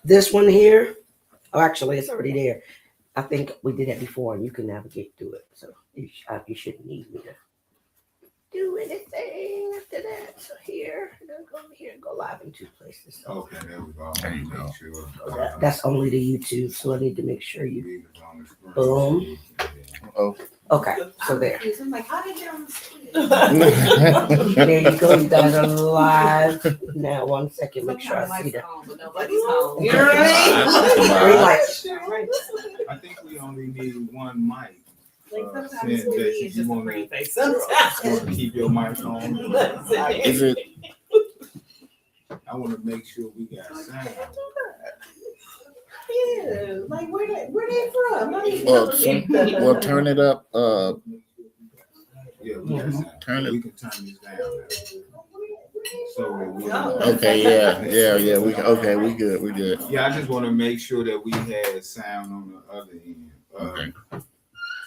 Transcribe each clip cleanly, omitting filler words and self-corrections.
This one here, oh, actually, it's already there. I think we did that before, and you can navigate through it. So you shouldn't need me to do anything after that. So here, I'm gonna go over here and go live in two places. So Okay, there we go. There you go. that's only the YouTube, so I need to make sure you. Boom. Oh. Okay, so there. I'm like, how did you get on the screen? There you go. You guys are live now. 1 second, make sure I see that. But nobody's home. You know what I mean? I think we only need one mic. Like sometimes Since we that need you just a wanna- pretty face. wanna Sometimes. keep your mic on. That's it. Is it? I want to make sure we got sound. Yeah, like where they from? Not even Well, turn it up. Yeah, we got sound. Turn it- We can turn this down now. So that we Okay, yeah. We good. Yeah, I just want to make sure that we had sound on the other end. Okay.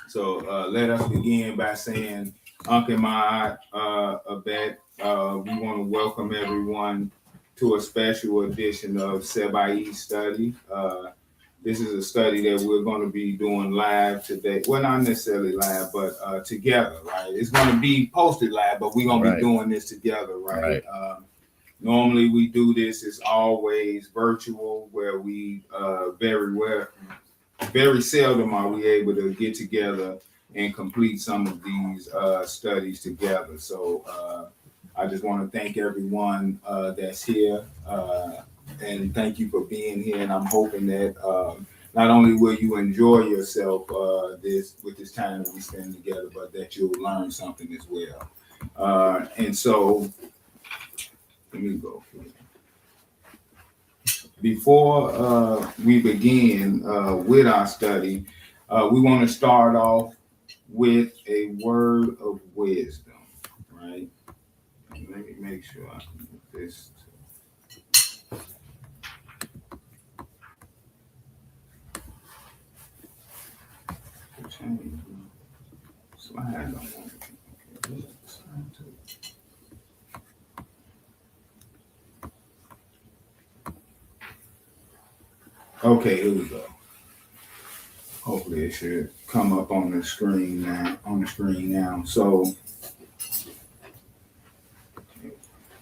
So let us begin by saying, Uncle Ma'at, Abet, we want to welcome everyone to a special edition of Sabyt study. This is a study that we're going to be doing live today. Well, not necessarily live, but together, right? It's going to be posted live, but we're going to be doing this together, right? Normally we do this, it's always virtual, where we very seldom are we able to get together and complete some of these studies together. So I just want to thank everyone that's here, and thank you for being here. And I'm hoping that not only will you enjoy yourself with this time that we spend together, but that you'll learn something as well. And so let me go for it. Before we begin with our study, we want to start off with a word of wisdom, right? Let me make sure I can get this. Slide on it. Okay, here we go. Hopefully it should come up on the screen now. So,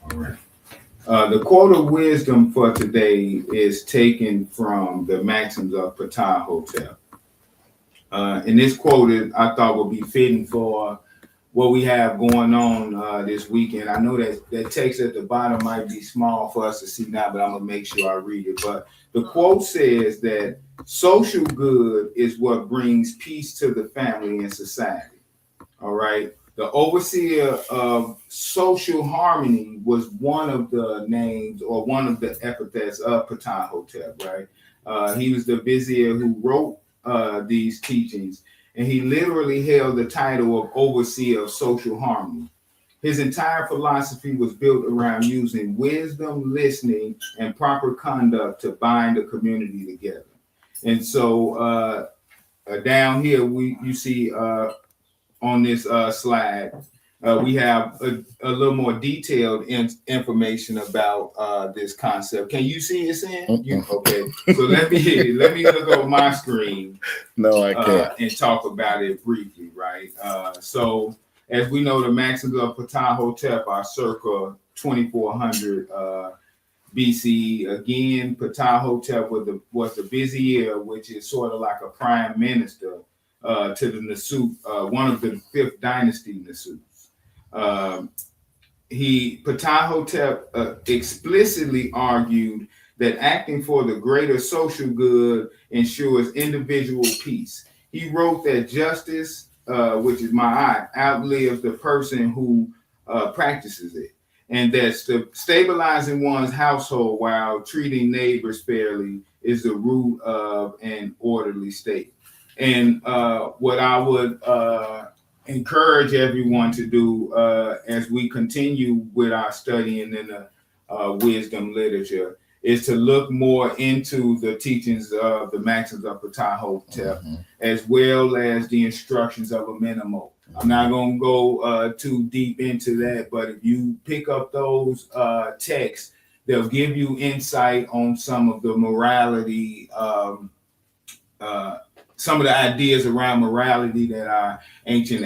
all right. The quote of wisdom for today is taken from the Maxims of Ptah. And this quote I thought would be fitting for what we have going on this weekend. I know that text at the bottom might be small for us to see now, but I'm gonna make sure I read it. But the quote says that social good is what brings peace to the family and society. All right. The overseer of social harmony was one of the names or one of the epithets of Ptah, right? He was the vizier who wrote these teachings, and he literally held the title of overseer of social harmony. His entire philosophy was built around using wisdom, listening, and proper conduct to bind a community together. And so down here, you see on this slide, we have a little more detailed information about this concept. Can you see it, Sam? Okay. So let me look over my screen. No, I can't. And talk about it briefly, right? So as we know, the Maxims of Ptah are circa 2400 BCE. Again, Ptah was the vizier, which is sort of like a prime minister to the Nasut, one of the fifth dynasty Nasuts. Ptah explicitly argued that acting for the greater social good ensures individual peace. He wrote that justice, which is ma'at, outlives the person who practices it, and that stabilizing one's household while treating neighbors fairly is the root of an orderly state. And what I would encourage everyone to do as we continue with our studying in the wisdom literature is to look more into the teachings of the Maxims of Ptah, as well as the instructions of Amenemhat. I'm not going to go too deep into that, but if you pick up those texts, They'll give you insight on some of the morality, some of the ideas around morality that our ancient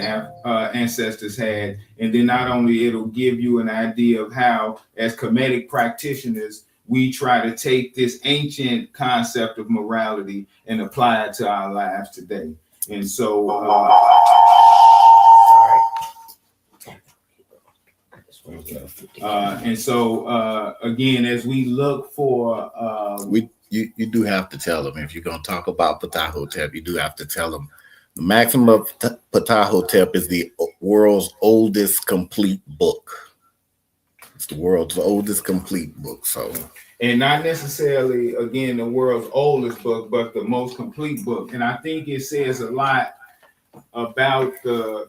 ancestors had. And then not only it'll give you an idea of how, as Kemetic practitioners, we try to take this ancient concept of morality and apply it to our lives today. And so, again, as we look for, you do have to tell them, if you're going to talk about Ptahhotep, you do have to tell them the Maxim of Ptahhotep is the world's oldest complete book. It's the world's oldest complete book. So, and not necessarily, again, the world's oldest book, but the most complete book. And I think it says a lot about the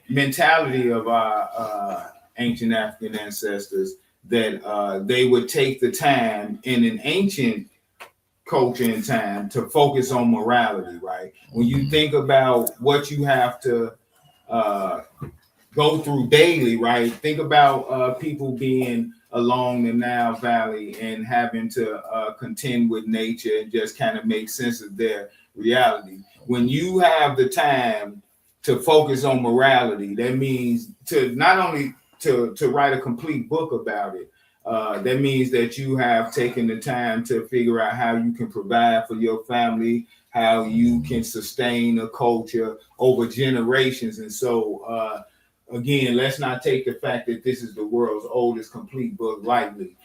mentality of our ancient African ancestors, that they would take the time in an ancient culture and time to focus on morality, right? When you think about what you have to go through daily, right? Think about people being along the Nile Valley and having to contend with nature and just kind of make sense of their reality. When you have the time to focus on morality, that means to not only to write a complete book about it, that means that you have taken the time to figure out how you can provide for your family, how you can sustain a culture over generations. And so, again, let's not take the fact that this is the world's oldest complete book lightly,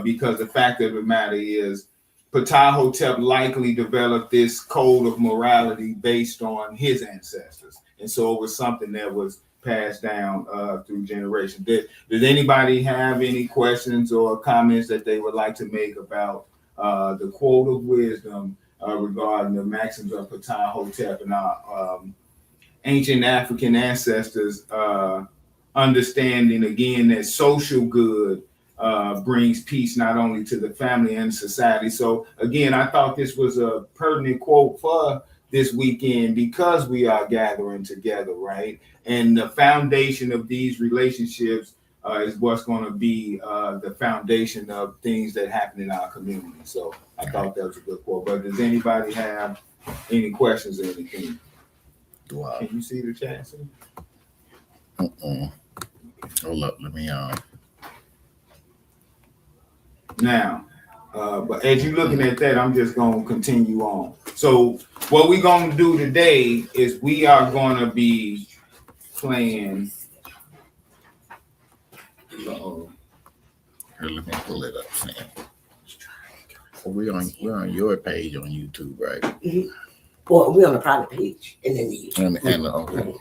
because the fact of the matter is Ptahhotep likely developed this code of morality based on his ancestors. And so it was something that was passed down through generations. Does anybody have any questions or comments that they would like to make about the quote of wisdom regarding the maxims of Ptahhotep and our ancient African ancestors understanding, again, that social good brings peace not only to the family and society. So again, I thought this was a pertinent quote for this weekend because we are gathering together, right? And the foundation of these relationships is what's going to be the foundation of things that happen in our community. So I thought that was a good quote. But does anybody have any questions or anything? wow. Can you see the chat? Hold up, let me Now, but as you're looking at that, I'm just going to continue on. So what we're going to do today is we are going to be playing. Here, let me pull it up, Sam. We're on your page on YouTube, right? Mm-hmm. Well, we're on a private page, and then the And okay.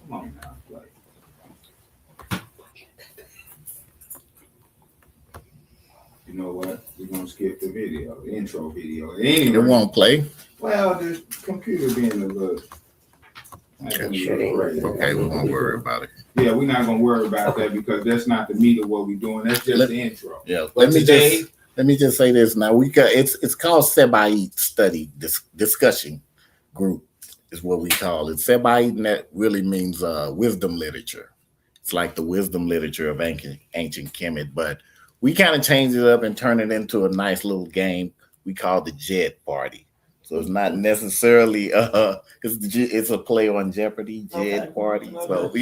Come on now, like. You know what? We're gonna skip the video, the intro video. Anyway, It won't play. Well, the computer being a little. Okay, we won't worry about it. Yeah, we're not gonna worry about that because that's not the meat of what we're doing. That's just the intro. Yeah. But today, Let me just say this now. We got it's called Sabyt study discussion group is what we call it. Sabyt, and that really means wisdom literature. It's like the wisdom literature of ancient Kemet, but we kind of change it up and turn it into a nice little game we call the Jed Party. So it's not necessarily it's a play on Jeopardy, Jed Party. So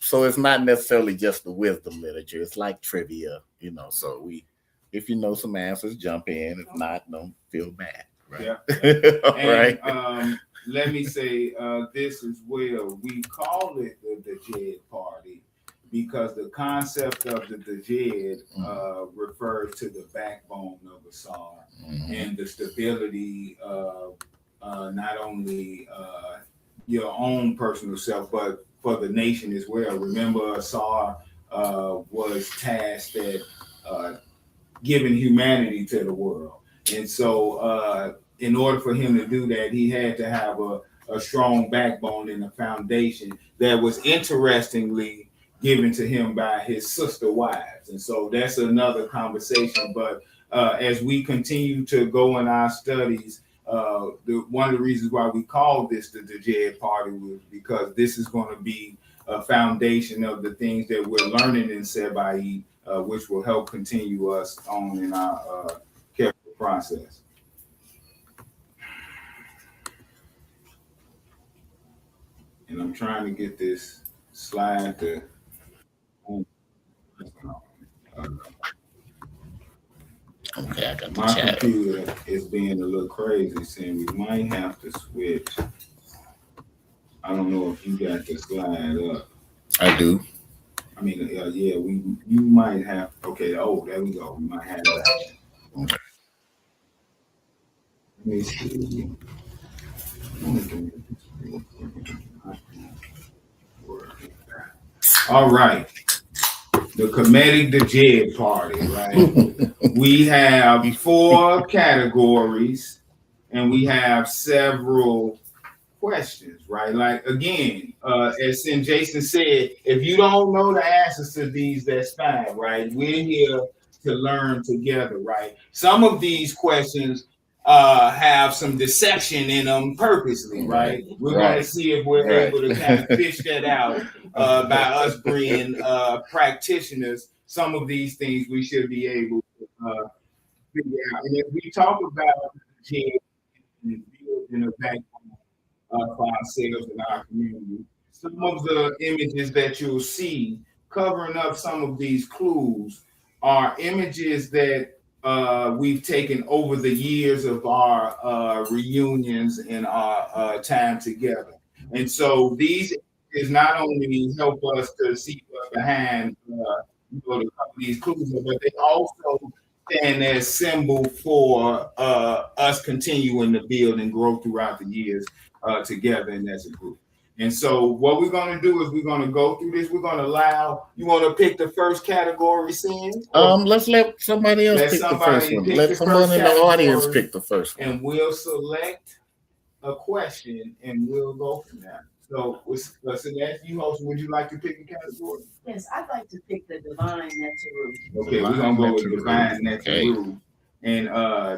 so it's not necessarily just the wisdom literature. It's like trivia, So if you know some answers, jump in. If not, don't feel bad. Right. Yeah. All and, right. Let me say this as well. We call it the Jed Party because the concept of the Djed refers to the backbone of a Sar and the stability of not only your own personal self, but for the nation as well. Remember, Sar was tasked at giving humanity to the world. And so in order for him to do that, he had to have a strong backbone and a foundation that was interestingly given to him by his sister wives. And so that's another conversation. But as we continue to go in our studies, one of the reasons why we called this the Djed Party was because this is going to be a foundation of the things that we're learning in Sabyt, which will help continue us on in our careful process. And I'm trying to get this slide to. Okay, I got the My chat. computer is being a little crazy, saying we might have to switch. I don't know if you got the slide up. I do. I mean, yeah, you might have. Okay, oh, there we go. We might have that. Okay. Let me see. All right. The Comedic Djed Party, right? We have 4 categories and we have several questions, right? Like, again, as Jason said, if you don't know the answers to these, that's fine, right? We're here to learn together, right? Some of these questions have some deception in them purposely, right? We're going to see if we're able to kind of fish that out by us being practitioners. Some of these things we should be able to figure out. And if we talk about building a backbone for ourselves and our community, some of the images that you'll see covering up some of these clues are images that we've taken over the years of our reunions and our time together. And so these is not only help us to see what's behind these clues, but they also stand as symbol for us continuing to build and grow throughout the years together and as a group. And so what we're going to do is we're going to go through this. We're going to allow, you want to pick the first category, Sin? Let's let somebody else pick the first one. Let someone in the audience pick the first one. And we'll select a question and we'll go from there. So that's you, host. Would you like to pick a category? Yes, I'd like to pick the divine Neteru. Okay, we're going to go with divine Neteru. And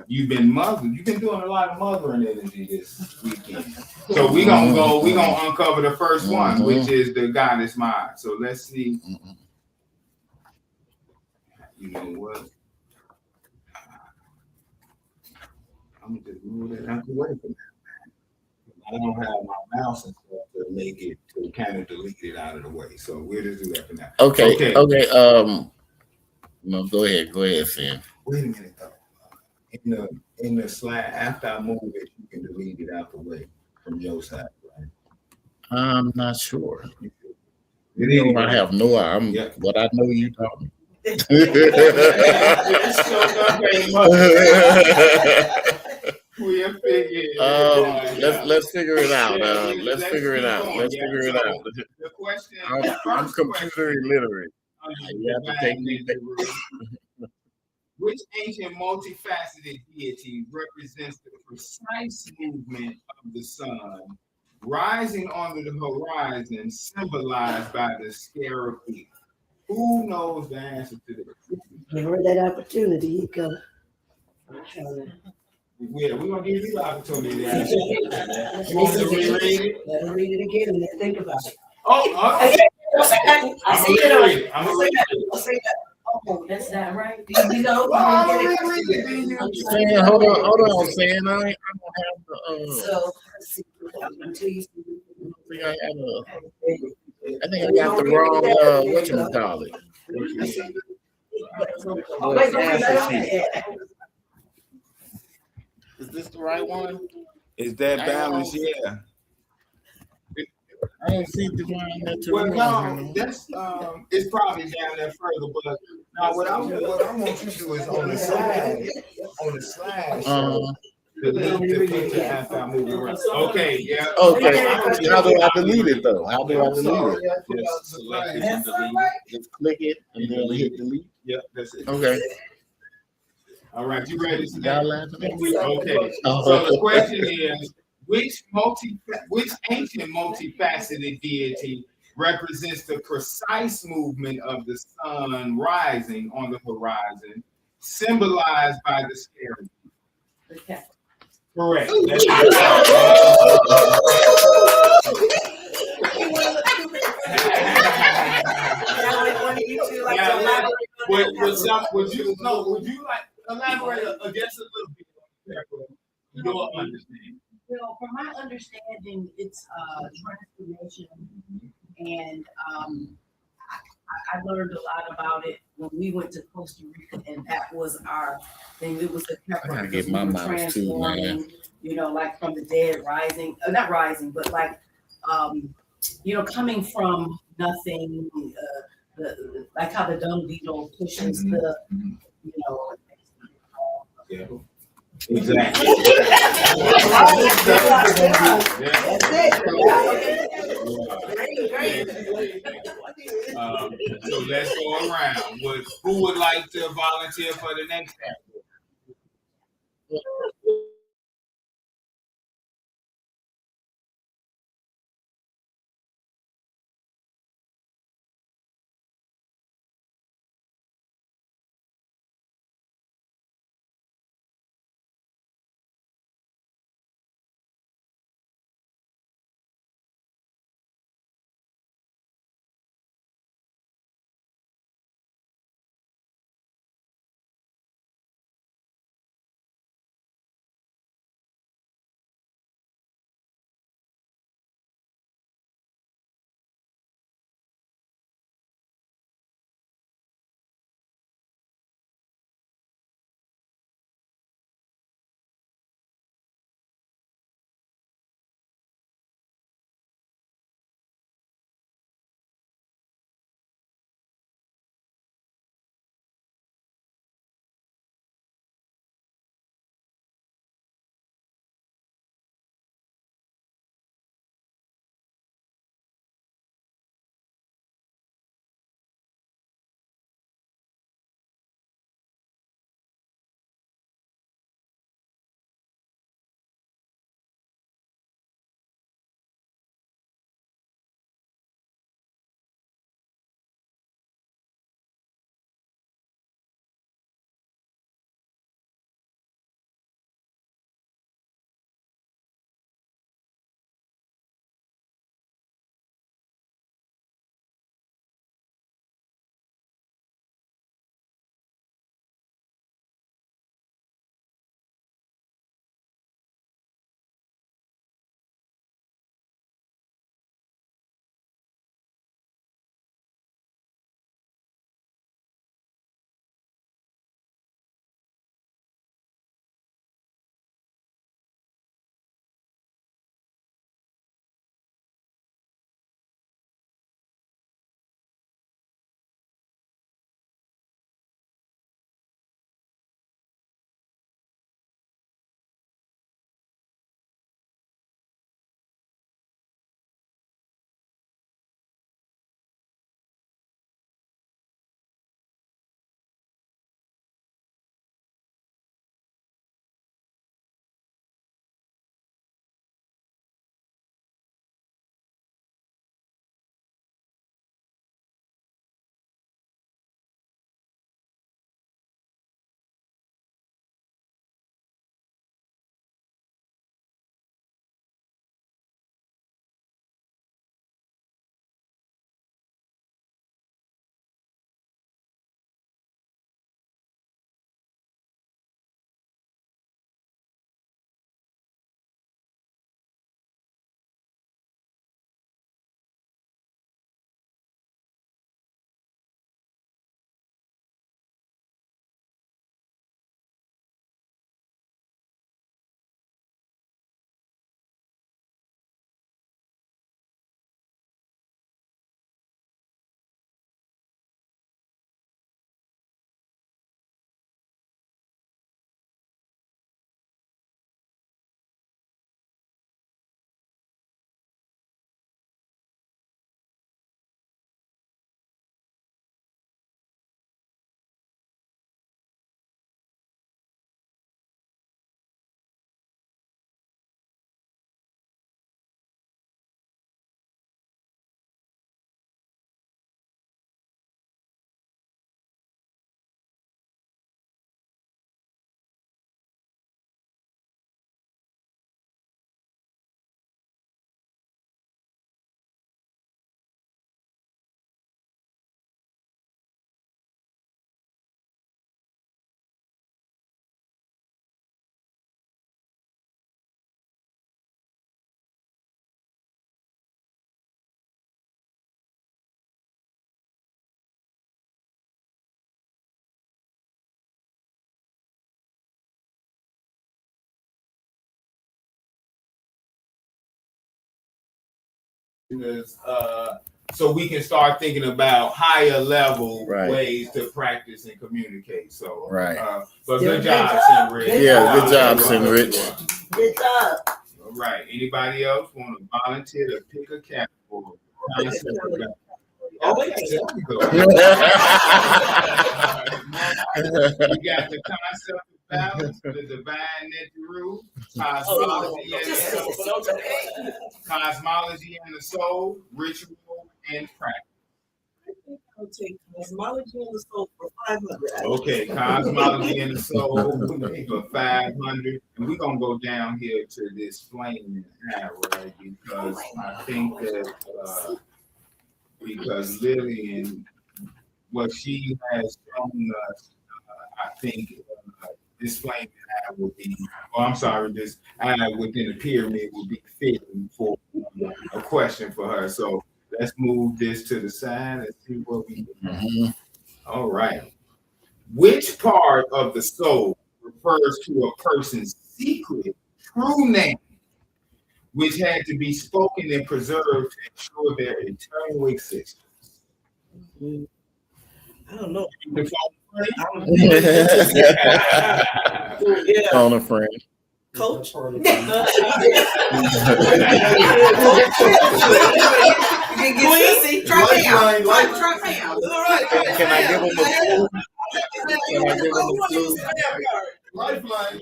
you've been doing a lot of mothering energy this weekend. So we're gonna uncover the first one, which is the goddess mind. So let's see. You know what? I'm gonna just move it out the way from that. I don't have my mouse and stuff to make it to kind of delete it out of the way. So we'll just do that for now. Okay. No, go ahead, Sam. Wait a minute though. In the slide, after I move it, you can delete it out the way from your side, right? I'm not sure. I have no idea. What I know you taught me. Let's figure it out. Let's figure it out. The question. I'm computer illiterate. You have to take me back. Which ancient multifaceted deity represents the precise movement of the sun rising on the horizon, symbolized by the scarab peak? Who knows the answer to this? Give her that opportunity. You go. Yeah, we're gonna give you the opportunity to answer. You want to reread it? Let her read it again and then think about it. Oh, okay. I see it. I'm gonna read it. I'll say that. Oh, that's not right. You know, Well, I'm gonna reread it. Sam, hold on, Sam. I don't have the. So let's see. Until you I think I got the wrong whatchamacallit. Is this the right one? Is that balance? Yeah. I don't see divine Neteru. Well, no, that's it's probably down there further. But now, what I want you to do is on the slide. Delete the picture after I move around. Okay, yeah. Okay. How do I delete it though? How do I delete it? Just select it and delete it. Just click it and then hit delete. Yep, that's it. Okay. All right, you ready? Y'all laughing at me? Okay. So the question is, which ancient multifaceted deity represents the precise movement of the sun rising on the horizon, symbolized by the scarab? Okay. Correct. Would you like elaborate just a little bit your understanding? Well, from my understanding, it's transformation, and I learned a lot about it when we went to Costa Rica, and that was our thing. It was the I gotta get my miles too, man. you know, like from the dead rising, not rising, but like, you know, coming from nothing, like how the dung beetle pushes the, you know. Yeah. Exactly. So let's go around. Who would like to volunteer for the next so we can start thinking about higher level Right. ways to practice and communicate. So, Right. But Still good job, Sinrich. Yeah, good job, Sinrich. Good job. All right. Anybody else want to volunteer to pick a category? Concept of balance? Okay, there we go. We got the concept of balance, the divine Neteru, cosmology and the soul, ritual and practice. I'll take cosmology and the soul for 500. Okay, cosmology and the soul for 500. And we're gonna go down here to this flame and right? Because I think that because Lillian, what she has shown us, I think this flame and will be, this within the pyramid will be fitting for a question for her. So let's move this to the side and see what we do. All right. Which part of the soul refers to a person's secret, true name, which had to be spoken and preserved to ensure their eternal existence? I don't know. Yeah. On a friend. Coach? Try me out. All right. Can I give him a clue? Can I give him a clue? Lifeline.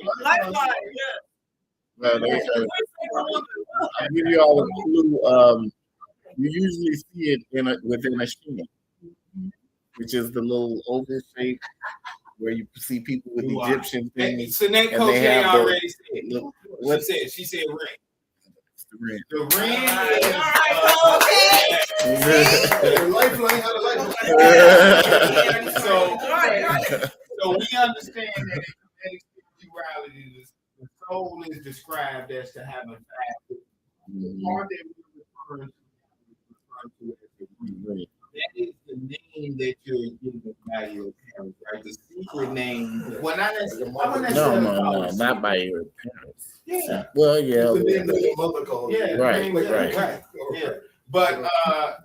Well, I'll give you all a clue. You usually see it within a shin, which is the little oval shape where you see people with Egyptian things. So that Coach A already said. What? She said ring. The ring. The ring is so we understand that in spirituality, the soul is described as to have a fact. The part that we refer to as the ring. That is the name that you're giving by your parents, right? The secret name. Well, not necessarily. No, not by your parents. Yeah. Well, yeah. Yeah. Right. Yeah. But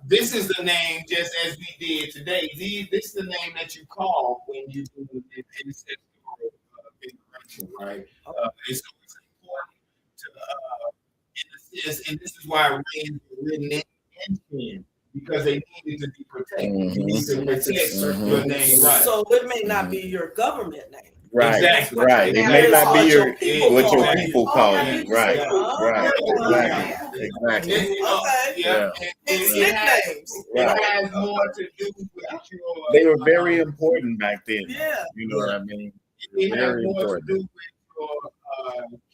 this is the name, just as we did today. This is the name that you call when you do an ancestral veneration, right? And so it's important to, in a sense, and this is why rings were written in pen, because they needed to be protected. You need to protect your name, right? So it may not be your government name. Right, exactly. Right. It may not be what your people call you. Right, exactly. Yeah. It has more to do with your. They were very important back then. Yeah. You know what I mean? It has more to do with your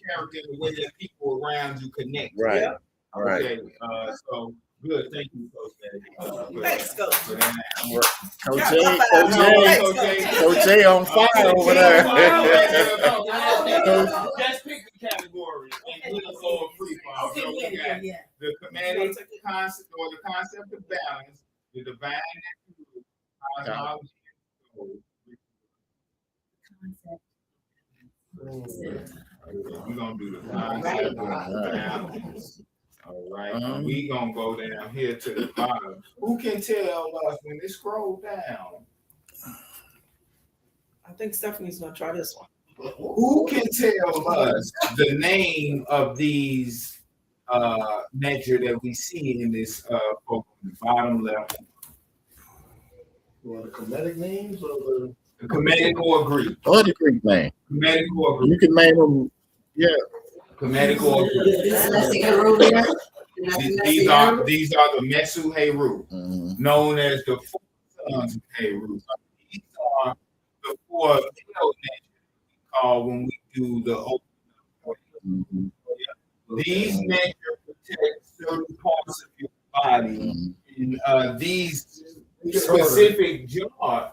character and the way that people around you connect. Right. Yeah. Right. Okay. So good. Thank you, Coach. Thanks, Coach. Coach J on fire over there. Just pick the category and we'll go free fall. So we got the comedic concept or the concept of balance, the divine cosmology. We're gonna do the concept of balance. All right, we gonna go down here to the bottom. Who can tell us when they scroll down? I think Stephanie's gonna try this one. Who can tell us the name of these measure that we see in this on the bottom left? The Kemetic names or the Kemetic or Greek? Or the Greek name. Kemetic or Greek? You can name them. Yeah. Kemetic or Greek? These are the Mesu Heru, known as the four sons of Heru. These are the four nations we call when we do the open. These measures protect certain parts of your body, and these specific jars.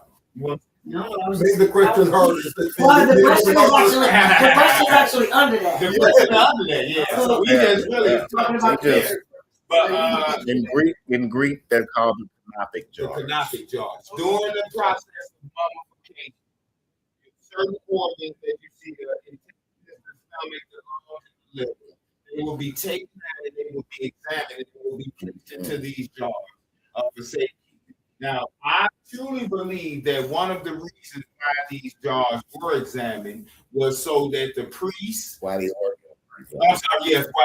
Make the question harder. Well, the question is actually under that. The question under that, yeah. So we just really talking about this. But in Greek, they're called the canoptic jars. The canoptic jars. During the process of mummification, certain organs that you see, the stomach, the lungs, the liver, They will be taken out and they will be examined and they will be placed into these jars for safekeeping. Now, I truly believe that one of the reasons why these jars were examined was so that the priests, Why the why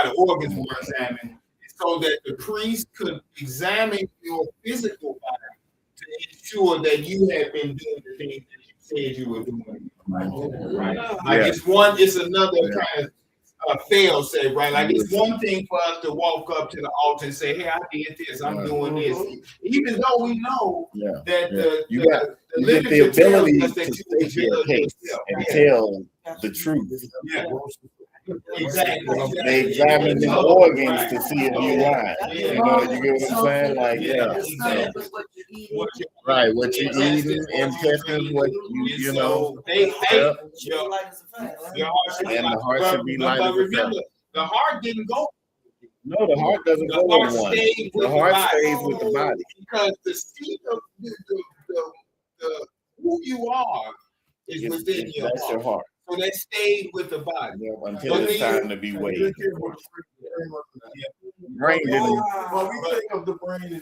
the organs were examined, so that the priest could examine your physical body to ensure that you had been doing the things that you said you were doing. Right? Like it's another kind of fail safe, right? Like it's one thing for us to walk up to the altar and say, "Hey, I did this. I'm doing this," even though we know that the literature tells us that you state your case and tell the truth. Yeah. Exactly. They examine the organs to see if you lie. You know, you get what I'm saying? Like, right, what you eating, intestines, what you know. And the heart should be light as a remember, the heart didn't go. No, the heart doesn't go with one. The heart stays with the body. Because the seat of the who you are is within your heart. Your heart. So they stayed with the body until it's time to be weighed. Brain didn't. Well, we think of the brain.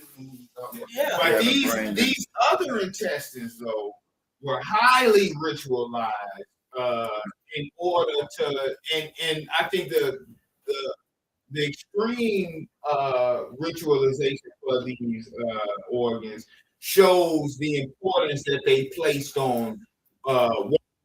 But these other intestines, though, were highly ritualized in order to, and I think the extreme ritualization for these organs shows the importance that they placed on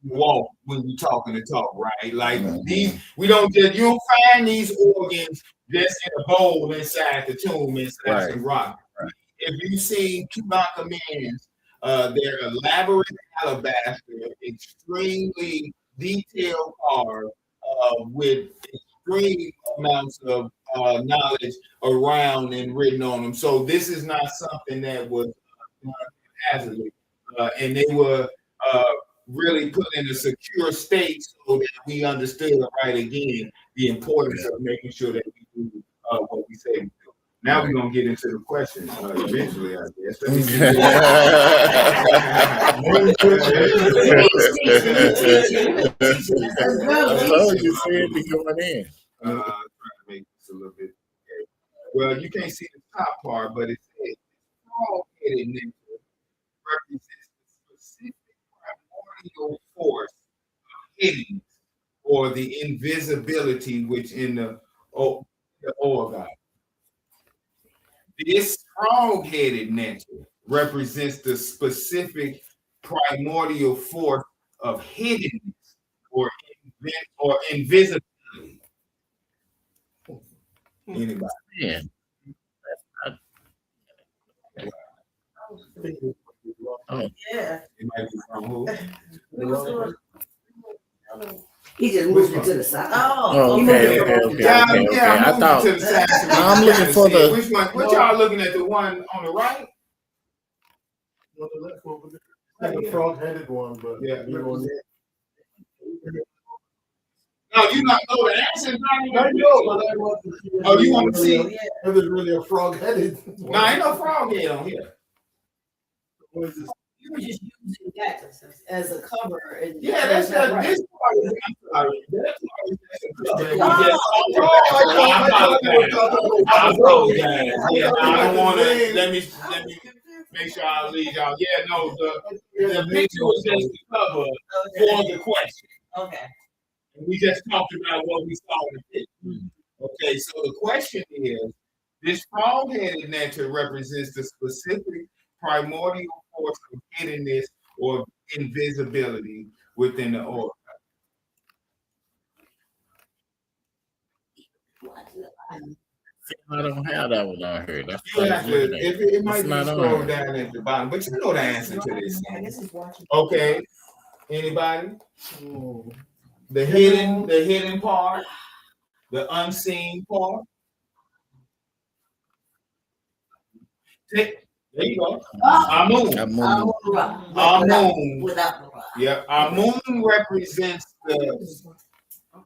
walk when you're talking to talk, right? Like these, you don't find these organs just in a bowl inside the tomb inside some rock. Right. If you see Tutankhamun's, their elaborate alabaster, extremely detailed carved with extreme amounts of knowledge around and written on them. So this is not something that was haphazardly, and they were really put in a secure state so that we understood right again the importance of making sure that we do what we say we do. Now we're gonna get into the questions eventually, I guess. I told you said be going in. Trying to make this a little bit. Well, you can't see the top part, but it says frog-headed nature represents the specific primordial force of hidden or the invisibility which in the organ. This frog-headed nature represents the specific primordial force of hiddenness or invisibility. Anybody? Yeah. Yeah. It might be from who? He just moved it to the side. Oh, okay. I thought I'm looking for the. Which one? What y'all looking at? The one on the right? Not the left one, but the frog-headed one. But yeah. No, you not know the answer. You want to see? If it's really a frog-headed. No, ain't no frog head on here. What is this? You were just using that as a cover. And that's this part. I don't want to. Let me make sure I leave y'all. Yeah, no, the picture was just the cover for the question. Okay. We just talked about what we saw in the picture. Okay, so the question is, this frog-headed nature represents the specific primordial force of hiddenness or invisibility within the organ. I don't have that one on here. That's it might be scrolled down at the bottom, but you know the answer to this. Okay, anybody? The hidden part, the unseen part. There you go. Amun. Yeah, Amun represents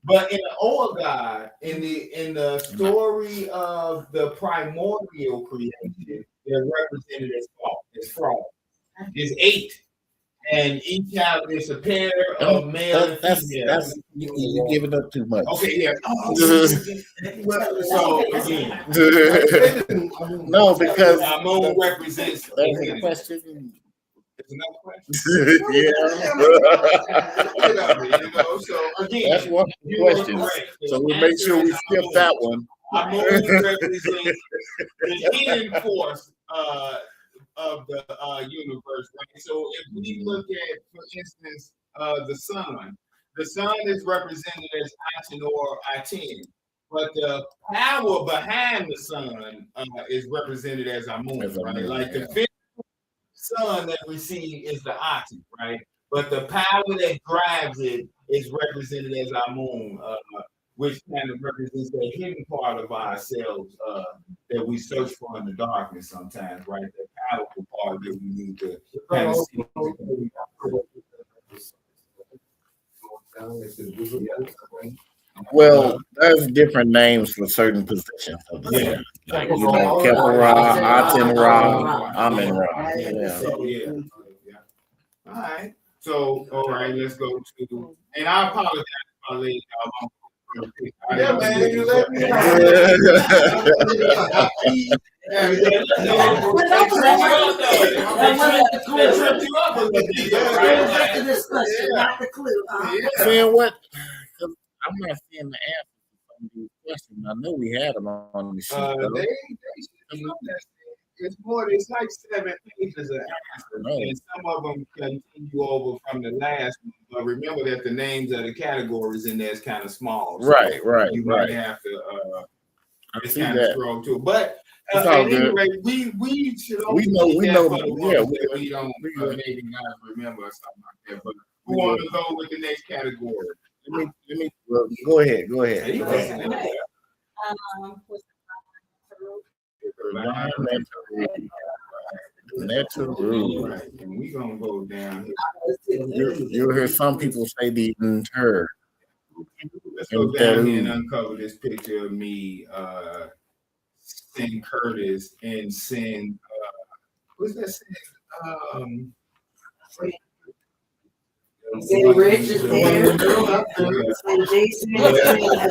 but in the old God, in the story of the primordial creation, they're represented as frog. It's 8. and each have is a pair of male and female. That's you giving up too much. Okay, yeah. So again, No, because our moon represents. there's a question. There's another question. Yeah. So again, That's one question. So we'll make sure we skip that one. Our moon represents the hidden force of the universe, right? So if we look at, for instance, the sun is represented as Aten or Aten, but the power behind the sun is represented as our moon, right? Like the physical sun that we see is the Aten, right? But the power that drives it is represented as our moon, which kind of represents the hidden part of ourselves that we search for in the darkness sometimes, right? The powerful part that we need to kind of see. Well, there's different names for certain positions of the sun. Like, Kephara, Aten Ra, Amen Ra. Yeah. So, yeah. All right. So, all right, let's go to, and I apologize if I laid y'all. Yeah, man, you let me know. Saying what? I'm not seeing the answer to some of these questions. I know we had them on the sheet. It's like 7 pages of answers, and some of them continue over from the last one. But remember that the names of the categories in there is kind of small. So right. You might have to just kind of scroll to it. But at any rate, we should we know. we don't maybe not remember or something like that. But we want to go with the next category. Let me go ahead. Natural. And we're gonna go down here. You'll hear some people say the inter. Let's go down here and uncover this picture of me, Sin Curtis and Sin. What's that Sin? Sin Rich is there. Sin Jason, Sin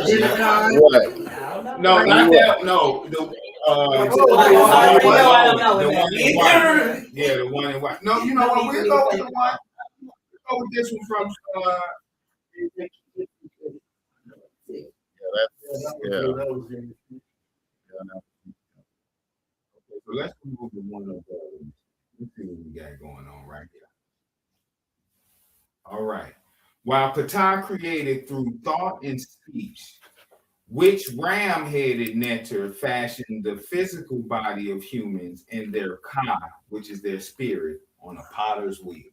Jennifer. No, not that. No, the one in white. Yeah, the one in white. No, you know what? We'll go with the one. We'll go with this one from. Okay, so let's move to one of those. Let's see what we got going on right here. All right. While Ptah created through thought and speech, which ram-headed Neter fashioned the physical body of humans and their ka, which is their spirit, on a potter's wheel.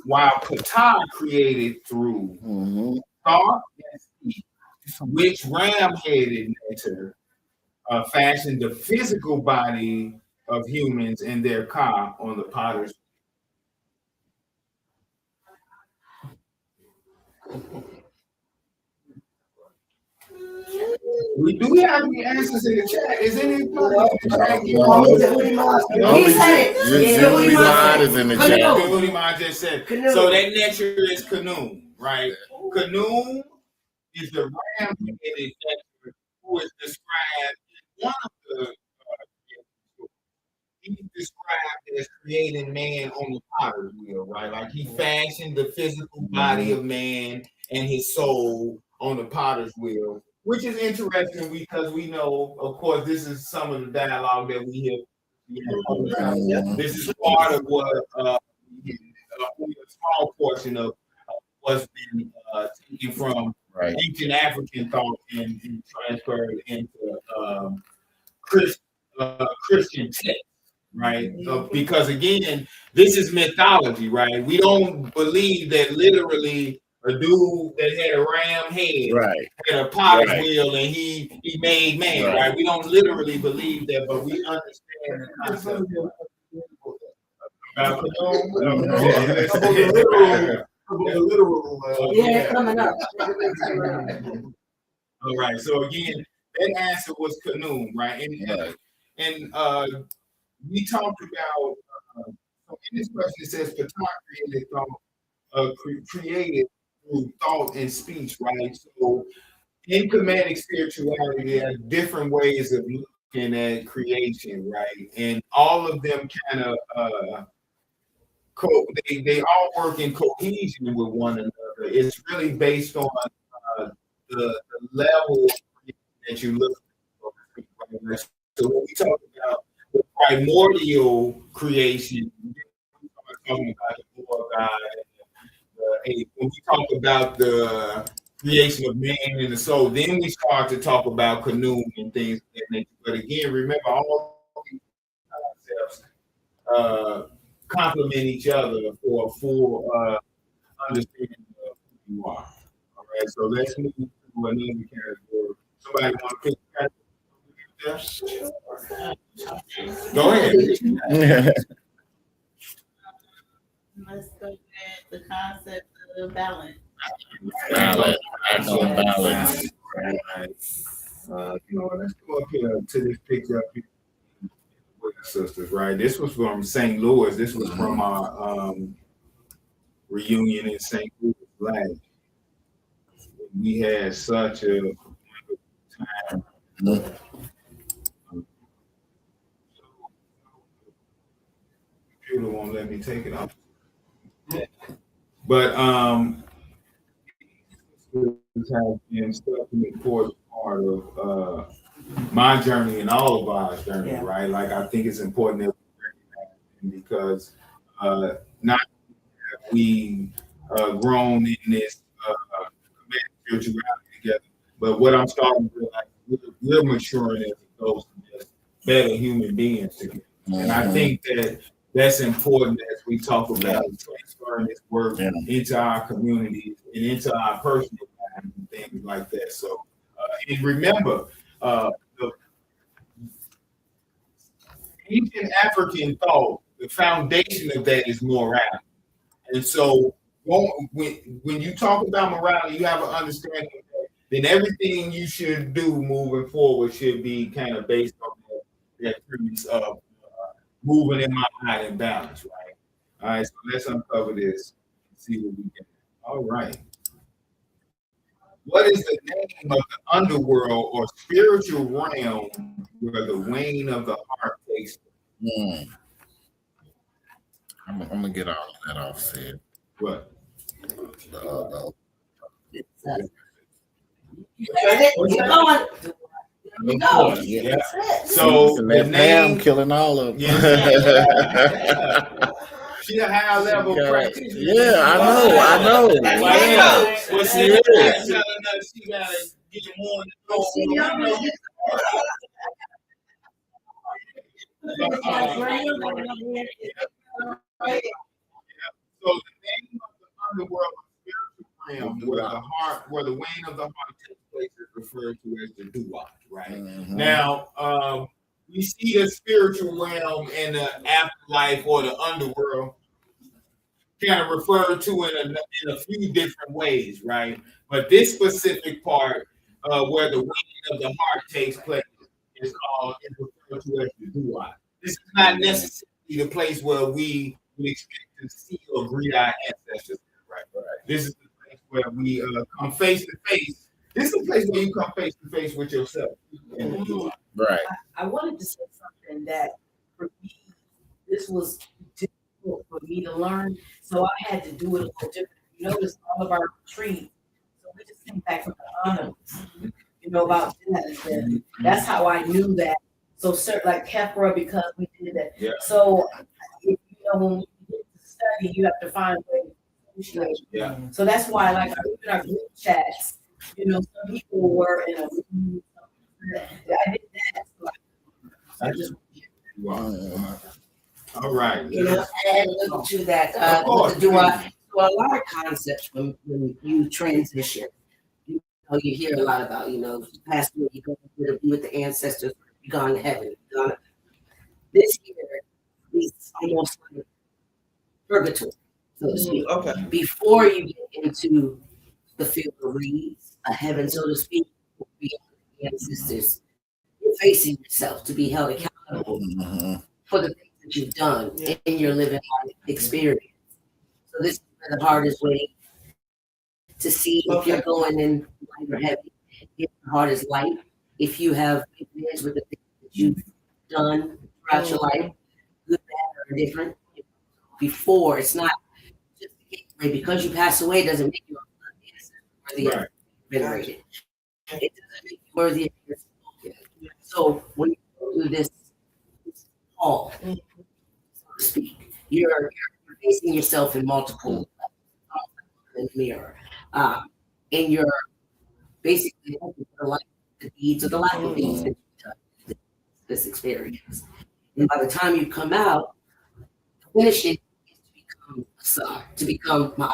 While Ptah created through thought and speech, which ram-headed Neter fashioned the physical body of humans and their ka on the potter's wheel. We do have the answers in the chat. Is anybody in the chat? He said it. Zuli is in the chat. Zuli just said. So that nature is Kanum, right? Kanum is the ram-headed nature who is described in one of the he's described as creating man on the potter's wheel, right? Like he fashioned the physical body of man and his soul on the potter's wheel. Which is interesting because we know, of course, this is some of the dialogue that we hear. This is part of what a small portion of what's been taken from ancient African thought and transferred into Christian text, right? Because again, this is mythology, right? We don't believe that literally a dude that had a ram head had a potter's wheel and he made man, right? We don't literally believe that, but we understand the concept. Coming up. All right. So again, that answer was Kanum, right? And we talked about some in this question it says Ptah created thought, created through thought and speech, right? So in Comedic spirituality, there are different ways of looking at creation, right? And all of them kind of they all work in cohesion with one another. It's really based on the level that you look at. Right? So when we talk about the primordial creation, we're talking about the Lord God. When we talk about the creation of man and the soul, then we start to talk about canoe and things of that nature. But again, remember all these concepts complement each other for a full understanding of who you are. All right, so let's move to another category. Somebody want to pick that? Go ahead. Let's go with the concept of balance. Balance. Let's go up here to this picture up here with the sisters, right? This was from St. Louis. This was from our reunion in St. Louis last. We had such a time. Computer won't let me take it off. But this has been such an important part of my journey and all of our journey, right? Like I think it's important that we recognize them because not have we grown in this spirituality together, but what I'm starting to realize, we're maturing as adults and as better human beings together. And I think that that's important as we talk about transferring this work into our communities and into our personal lives and things like that. So, and remember, the ancient African thought, the foundation of that is morality. And so, when you talk about morality, you have an understanding of that. Then everything you should do moving forward should be kind of based on that premise of moving in my mind and balance, right? All right, so let's uncover this and see what we get. All right. What is the name of the underworld or spiritual realm where the wane of the heart takes place? I'm gonna get all of that off said. What? Yeah. So and the that Pam name, killing all of them. she a high level practitioner. Yeah, I know. Well, she Yeah. telling us she gotta get more So the name of the underworld spiritual realm where the wane of the heart takes place is referred to as the duat, right? Mm-hmm. Now, we see the spiritual realm and the afterlife or the underworld kind of referred to in a few different ways, right? But this specific part where the wane of the heart takes place is referred to as the duat. This is not necessarily the place where we expect to see or greet our ancestors, right? This is the place where we come face to face. This is the place where you come face to face with yourself. Right. I wanted to say something that for me, this was difficult for me to learn, so I had to do it a little different. You notice all of our retreats, so we just came back from the honor, about that. And that's how I knew that. So, like Kefra, because we did that. Yeah. So, when we get to study, you have to find ways to appreciate. Yeah. So that's why, like, in our group chats, some people were in a room. I did that. So I just. All right. And look to that. So a lot of concepts when you transition, you hear a lot about, past year you go to be with the ancestors, you're gone to heaven. This year is almost like purgatory, so to speak. Okay. Before you get into the field of reeds, a heaven, so to speak, the ancestors, you're facing yourself to be held accountable for the things that you've done in your living life experience. So this is the hardest way to see if you're going in light or heavy. If the heart is light, if you have experience with the things that you've done throughout your life, good, bad, or different. Before, it's not just because you pass away doesn't make you worthy of venerated. It doesn't make you worthy of your spoken. So when you go through this call, so to speak, you're facing yourself in multiple in the mirror. And you're basically looking for the deeds or the lack of deeds that you've done this experience. And by the time you come out, the finishing is to become a son, to become my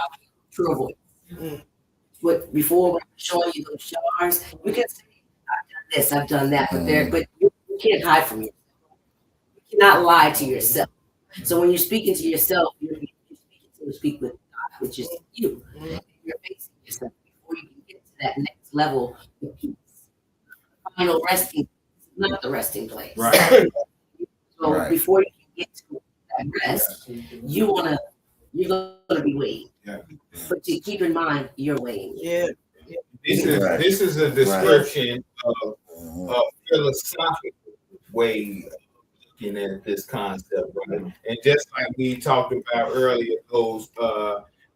true voice. But before when I'm showing you those stars, you can say, I've done this, I've done that, but you can't hide from yourself. You cannot lie to yourself. So when you're speaking to yourself, you're speaking to speak with God, which is you. You're facing yourself before you can get to that next level of peace. Final resting, not the resting place. Right. So before you can get to that rest, you're gonna be waiting. Yeah. But to keep in mind, you're waiting. Yeah. This is a description of a philosophical way of looking at this concept, right? And just like we talked about earlier, those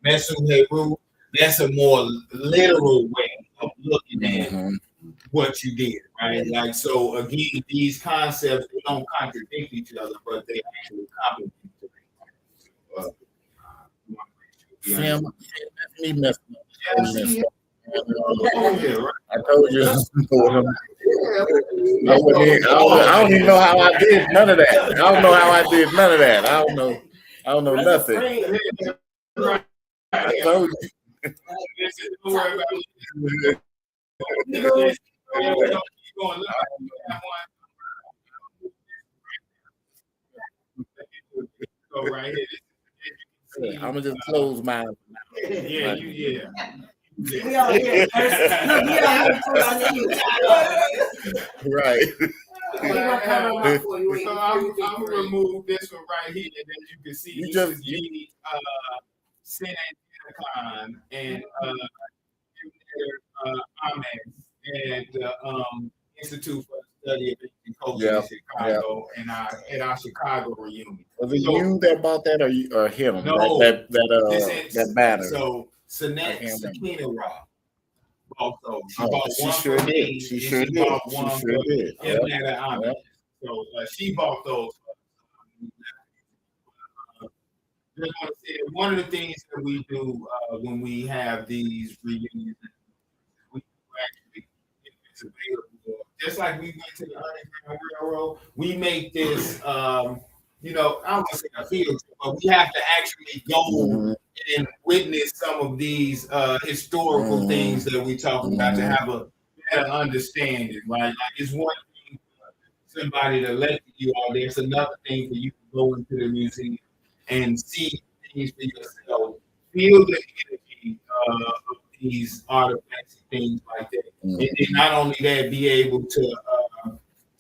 Mesu Heru, that's a more literal way of looking at what you did, right? Like, so again, these concepts, they don't contradict each other, but they actually complement each other. Sam, me messing up. Right. I told you. I don't even know how I did none of that. I don't know how I did none of that. I don't know nothing. I told you. Don't worry about it. Go right here. I'm gonna just close my. Yeah. We all here first. Look, we all here first. I need you. Right. So I'm gonna remove this one right here, and then you can see You this just- is the Sin and and Ahmed and Institute for the Study of Ancient Culture in Chicago and at our Chicago reunion. Was it you that bought that or him? No, that banner. So Sinet Sakina Rock. Also, she bought she one sure for did. me, She and sure she did. bought She one sure for did. him Yep. and Ahmed. Yep. So she bought those. Just want to say that one of the things that we do when we have these reunions, we actually if it's available. Just like we went to the Underground Railroad, we make this. I don't want to say a field trip, but we have to actually go and witness some of these historical things that we talk about to have a better understanding, right? Like it's one thing for somebody to lecture you all there. It's another thing for you to go into the museum and see things for yourself, feel the energy of these artifacts and things like that. And then not only that, be able to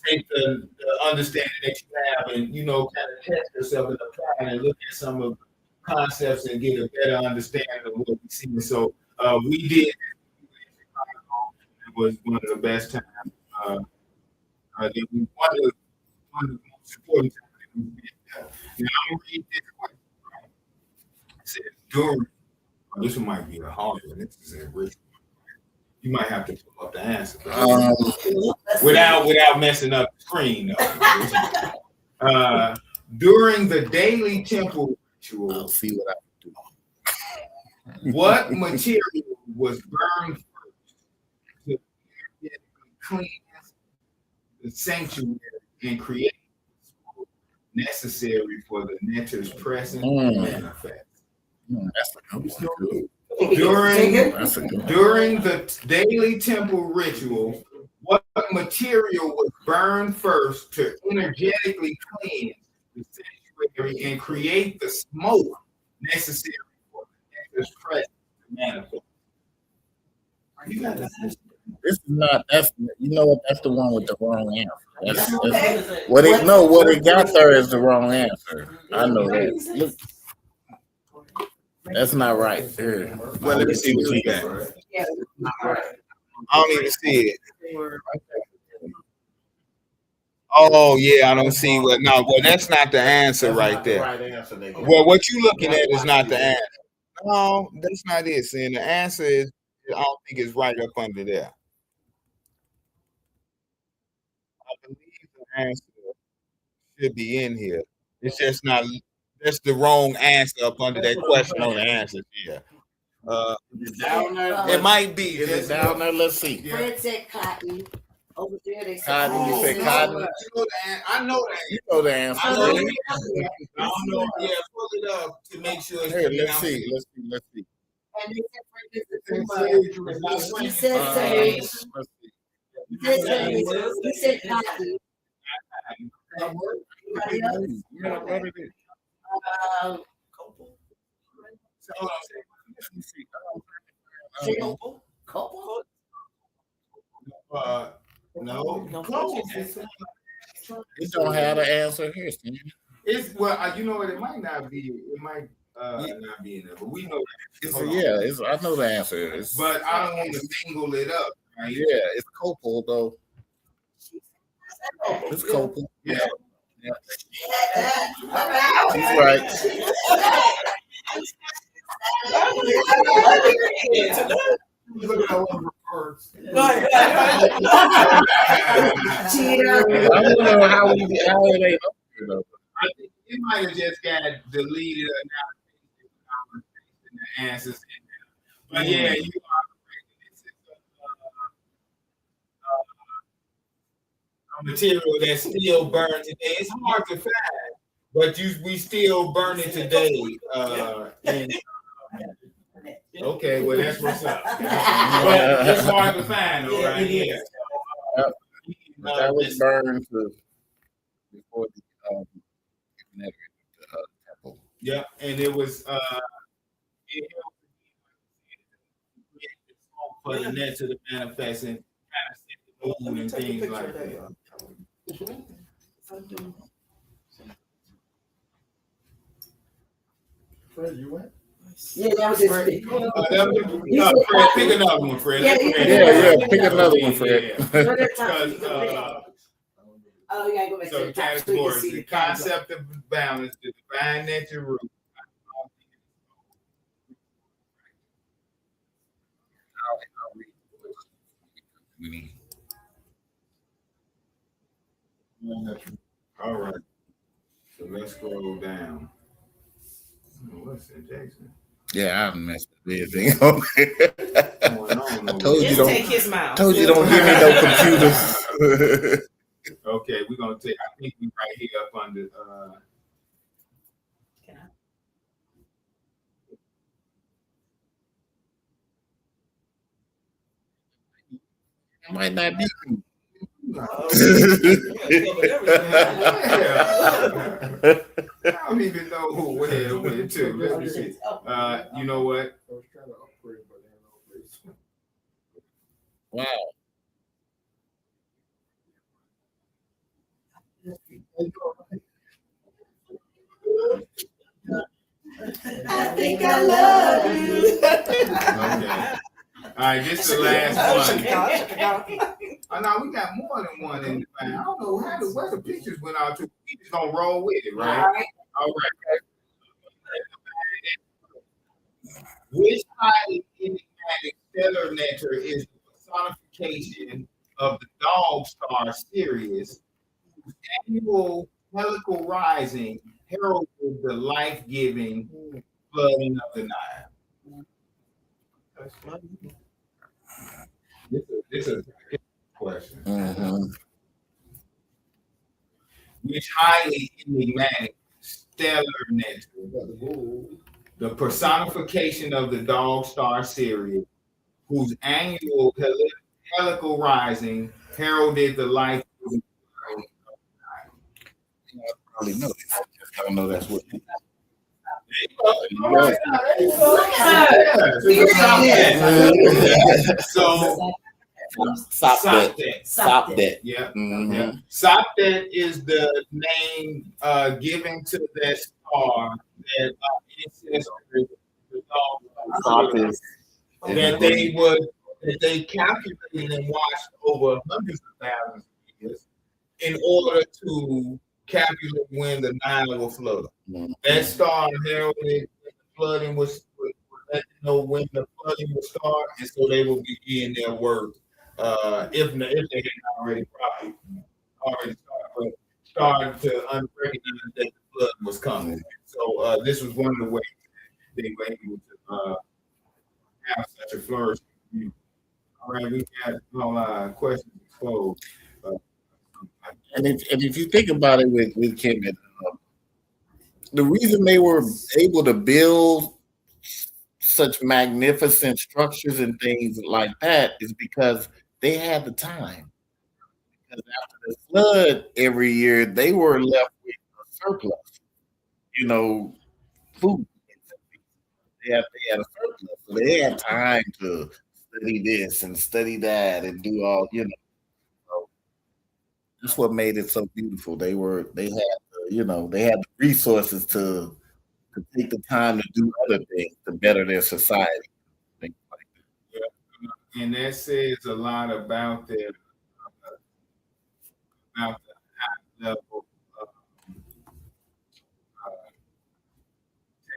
take the understanding that you have and, kind of test yourself and apply and look at some of the concepts and get a better understanding of what we see. So we did. It was one of the best times. One of the most important times that we did. Now, I'm going to read this question. It says, this one might be a hard one. This is a rich one. You might have to pull up the answer without messing up the screen. During the daily temple ritual, I'll see what I can do. what material was burned first to cleanse the sanctuary and create the smoke necessary for the nectar's presence to manifest? That's a good one. During the daily temple ritual, what material was burned first to energetically cleanse the sanctuary and create the smoke necessary for the nectar's presence to manifest? You got that? This is not. That's what. That's the one with the wrong answer. What it got there is the wrong answer. I know that. Look, that's not right. Here. Well, let me see what you got. I don't even see it. Oh yeah, I don't see what. No, well, that's not the answer right there. Well, what you looking at is not the answer. No, that's not it. Seeing the answer is, I don't think it's right up under there. I believe the answer should be in here. It's just not. That's the wrong answer up under that question on the answers. Yeah. It might be. Is it down there? Let's see. Fred said cotton. Over there they said Cotton, you said no. cotton. I know that. You know the answer. I don't know. Yeah, pull it up to make sure. Here, let's see. And he said sage. He said cotton. Anybody else? Couple? No. You don't have the answer here, Steve. It's well, you know what? It might not be. It might not be in there, but we know. I know the answer. But I don't want to single it up. Right? Yeah, it's copal though. It's copal. Yeah. She's right. I don't know how it ain't up here though. I think it might have just got deleted or not the answers in there. But yeah, you are correct. This is a material that's still burned today. It's hard to find, but we still burn it today. Okay, well that's what's up. But it's hard to find, though, right? Yeah. That was burned before the temple. Yeah, and it was for the net to the manifest and kind of set the moon and things like that. Fred, you went? Yeah, that was his pick. Fred, pick another one, Fred. Yeah, pick another one, Fred. Oh, you gotta go back So to the top. categories: the concept of balance, the divine nature root. All right. So let's scroll down. What's in Jackson? Yeah, I messed up everything on I told you Just don't. take his mouth. Told you don't give me no computers. Okay, we're gonna take. I think we right here up under. Might not be. I don't even know where it went to. Let me see. You know what? I was trying to upgrade, but then Wow. I think I love you. Okay. All right, this is the last one. Oh, no, we got more than one in the band. I don't know where the pictures went out to. We just gonna roll with it, right? All right. Which highly enigmatic stellar nectar is the personification of the Dog Star series, whose annual helical rising heralded the life-giving flooding of the Nile? This is a question. Mm-hmm. Which highly enigmatic stellar nectar, the personification of the Dog Star series, whose annual helical rising heralded the life of the I probably know this. I just don't know that's what. So Sabyt. Sabyt. Yeah. Mhm. Yeah. Sabyt is the name given to that star that ancestors Sabyt. that they calculated and watched over hundreds of thousands of years in order to calculate when the Nile will flood. Mhm. That star heralded when the flooding would let them know when the flooding would start, and so they will begin their work. If they hadn't already started, but started to recognize that the flood was coming. So this was one of the ways they were able to have such a flourish. All right, we got all questions exposed. And if you think about it with Kemet, the reason they were able to build such magnificent structures and things like that is because they had the time. Because after the flood every year, they were left with a surplus, food. They had a surplus. So they had time to study this and study that and do all. So that's what made it so beautiful. They had the resources to take the time to do other things to better their society. Things like that. Yeah. And that says a lot about the high level of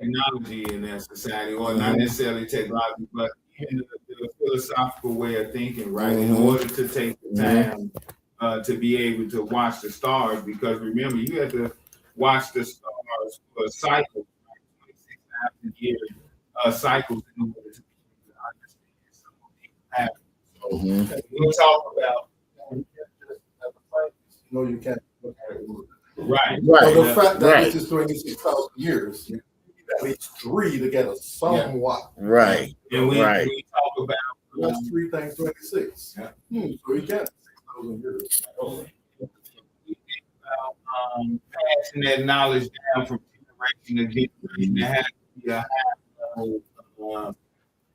technology in that society, or not necessarily technology, but in the philosophical way of thinking, right? In order to take the time to be able to watch the stars, because remember, you have to watch the stars for cycles, right? 26,000 years cycles in order to be able to understand something happen. So we'll talk about. No, you can't look at it. Right. So the fact that this is 26,000 years, you need at least 3 to get a somewhat. Right. And we talk about That's 3 times 26. Yeah. So you get 6,000 years. Passing that knowledge down from generation to generation. There has to be a high level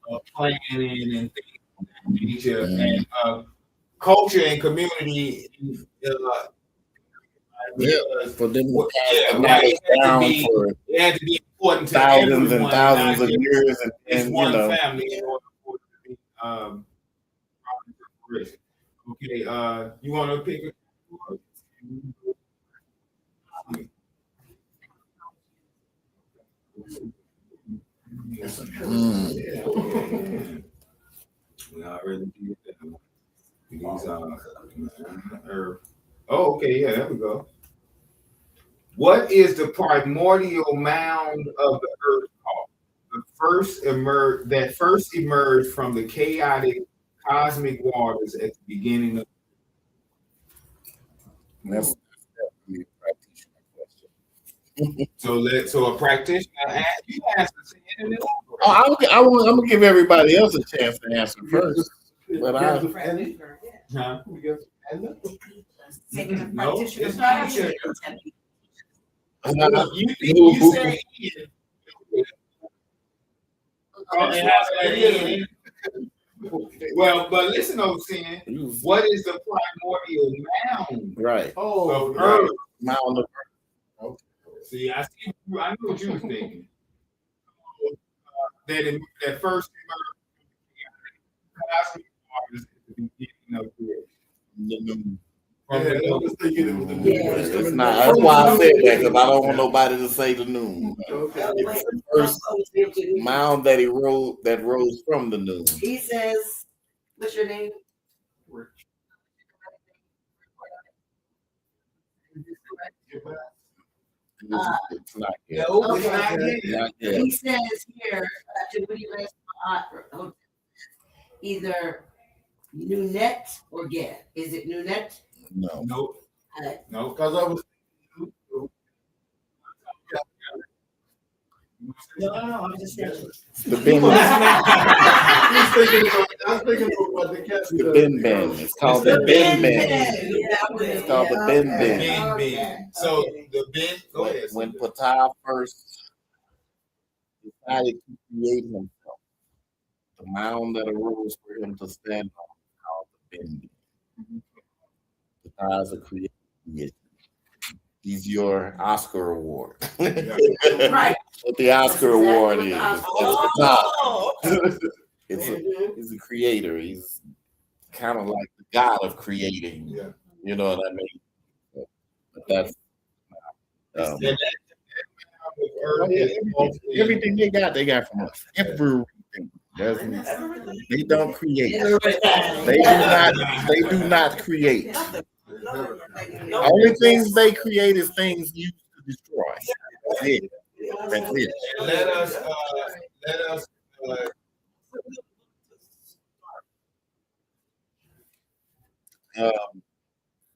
of planning and things of that nature. And culture and community. For them to pass the knowledge down for it had to be important to thousands and everyone, thousands not of years, just and one family in order for it to be proper. Okay, you want to pick a We already did that. Oh, okay, yeah, there we go. What is the primordial mound of the earth called? That first emerged from the chaotic cosmic waters at the beginning of. that's definitely a practitioner question. So a practitioner you ask the I'm gonna give everybody else a chance to answer first. But I Huh? Taking a No, practitioner it's not class. you say well, but listen, Sin. What is the primordial mound Right. of earth? Mound of See, I know what you were thinking. That first cosmic waters at the beginning of creation. It's not. That's why I said that, because I don't want nobody to say the noon. It's the first mound that rose from the noon. He says, what's your name? It's not yet. No, it's Okay. not yet. Not yet. He says here, either Nunette or Get. Is it Nunette? No. Nope. No. Because I was. No, I'm just saying. The bin. I'm thinking about the cat. The bin bin. It's called the bin bin. It's called the bin bin. Bin. So the bin. Go ahead. When Ptah first decided to create himself, the mound that arose for him to stand on, called the And Patai's a creator. He's your Oscar award. Right. What the Oscar That's exactly award what the is. Oscar That's award Patai. He's a creator. He's kind of like the god of creating. Yeah. You know what I mean? But that's And that everything they got from us. Everything. They don't create. They do not create. Only things they create is things used to destroy. That's it. That's it. let us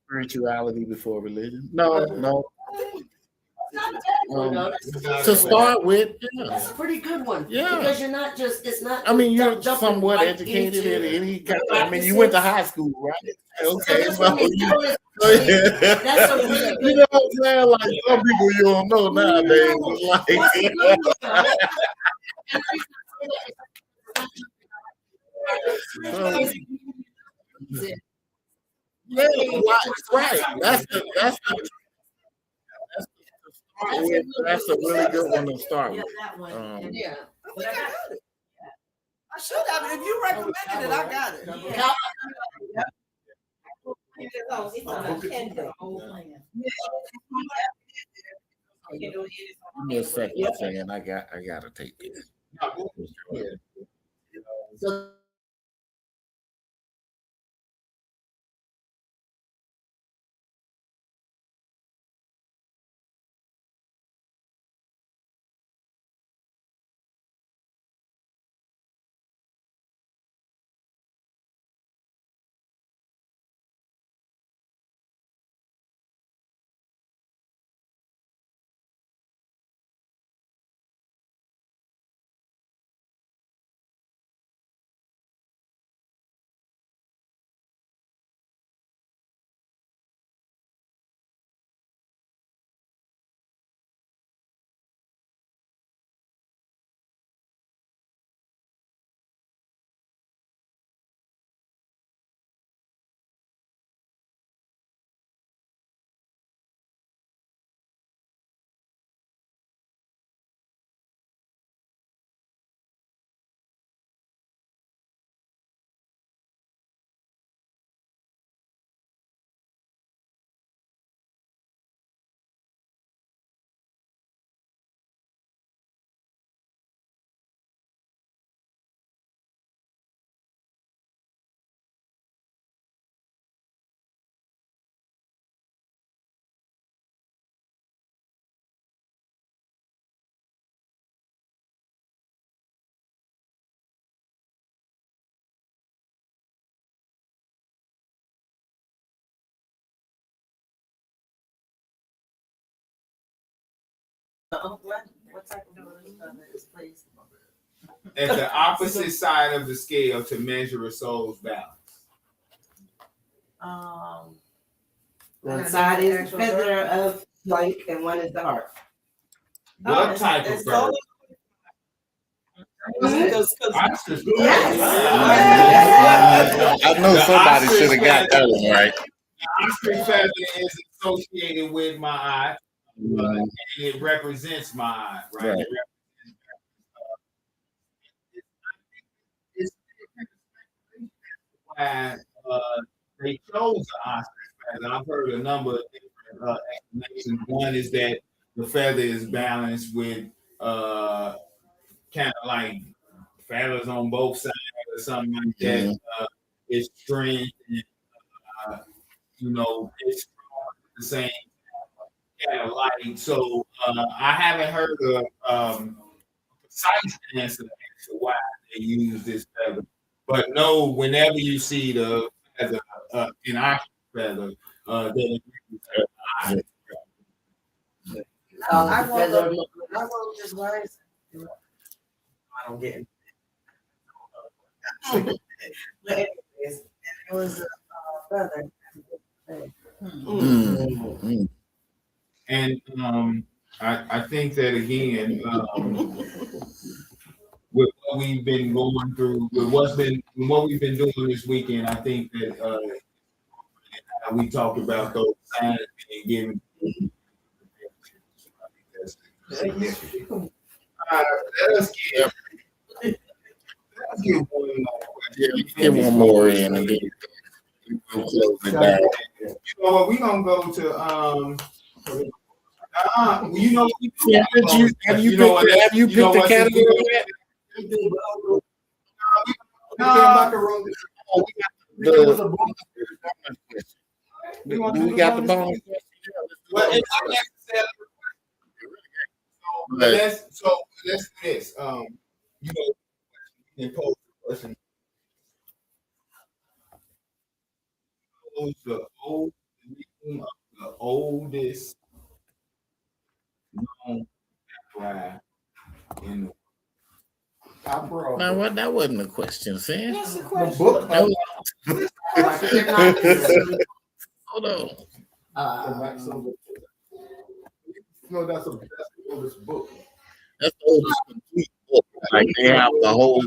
Spirituality before religion? No. That's To start with, yeah. a pretty good one. Yeah. Because you're not just, it's not. I mean, you're jumping somewhat right educated into in any kind. I mean, you went to high school, right? Okay, That's so what you, That's a really you know what I'm saying? Like some people you don't know nowadays. Like, That's a good one, though. yeah, right. That's a really good one to start Yeah, with. that one. Yeah. I think I got it. I should have. If you recommended it, I got it. Yeah. It's on a Kindle. Give me a second, saying I gotta take this. So what type of is placed? at the opposite side of the scale to measure a soul's balance. One side is the feather of blank and one is the heart. What type of bird? Ostrich. I know somebody should have got that one right. The ostrich feather is associated with my eye, and it represents my eye, right? Right. It it's why they chose the ostrich feather. I've heard a number of different explanations. One is that the feather is balanced with kind of like feathers on both sides or something like that. It's strength and it's the same kind of light. So I haven't heard a precise answer as to why they use this feather. But no, whenever you see the feather, an ostrich feather, then it I want just rise. I don't get it. But anyways, it was a feather. And I think that again, with what we've been going through, with what we've been doing this weekend, I think that we talked about those signs being given. Let's get one more question. Get one more in, and then we'll close it down. You know what? We gonna go to you know. Yeah, have you picked the category yet? Macaroni. We got the bonus question. Well, it's not necessarily. So let's do this. You know, you can pose the question. Who's the oldest known ride in the Now, what? That wasn't a question, Sam. That's the The question. book. Hold on. No, that's the oldest book. That's the oldest complete book. Like they have the whole.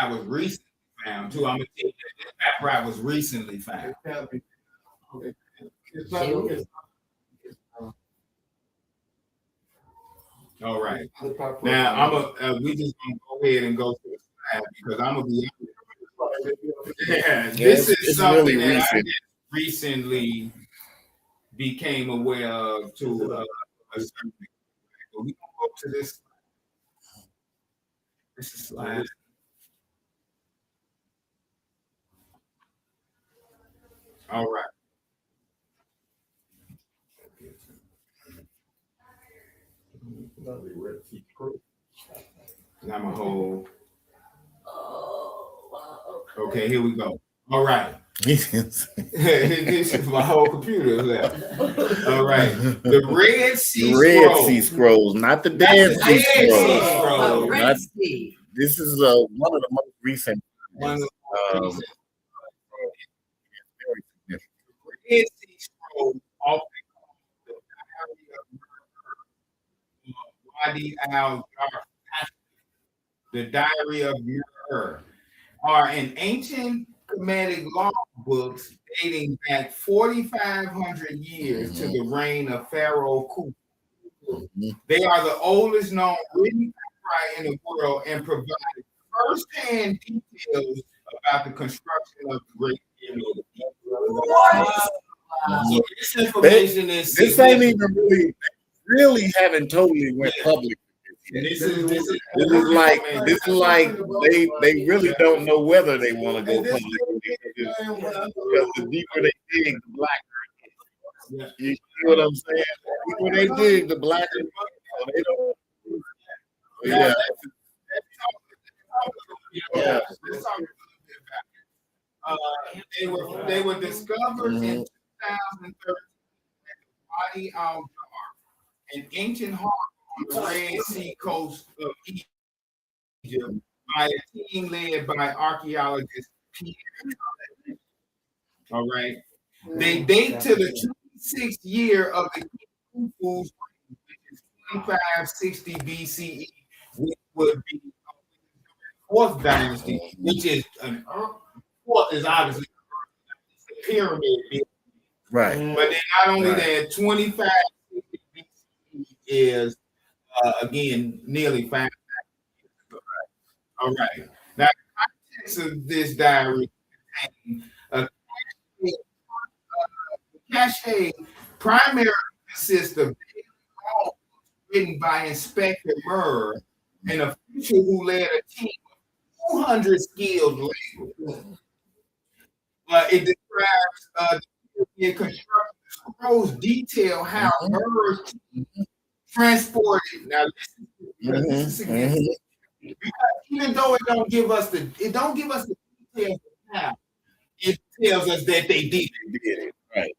ride was recently found too. I'm gonna tell you that ride was recently found. It's not. All right. Now we just gonna go ahead and go to the slide because I'm gonna be this is something really that recent. I just recently became aware of to a certain degree. But we gonna go to this. This is slide. All right. I'm a whole. Okay, here we go. All right. This is my whole computer left. All right. The Red Sea The Red Scrolls. Sea Scrolls, not the Dead Not the Sea Dead Sea Scrolls. Scrolls. Not- This is one of the most recent. One of the Um, most recent. Red Sea Scrolls, often called the Diary of Wadi al-Jarf, the Diary of Ur, are an ancient Kemetic law books dating back 4,500 years to the reign of Pharaoh Khufu. They are the oldest known written in the world and provide first-hand details about the construction of the Great Pyramid. So this information is This ain't even really haven't totally went public. This is This is like they really don't know whether they want to go public because the deeper they dig, the blacker. You see what I'm saying? The deeper they dig, the blacker. So they don't. Yeah. Let's talk a little bit about it. They were discovered in 2013 at the Wadi al-Jarf, an ancient harbor on the Red Sea coast of Egypt, by a team led by archaeologist Pierre. All right. They date to the 26th year of the King Khufu's reign, which is 2560 BCE, which would be the fourth dynasty, which is fourth is obviously a pyramid. Right. But then not only that, 2560 BCE is again nearly 5,000 years. All right. Now, the context of this diary contains a cache primarily consists of laws written by Inspector Murr, an official who led a team of 200 skilled laborers. It describes the construction. The scrolls detail how Murr's team transported. Now, this is significant. Because even though it don't give us the details of how, it tells us that they did it. Right.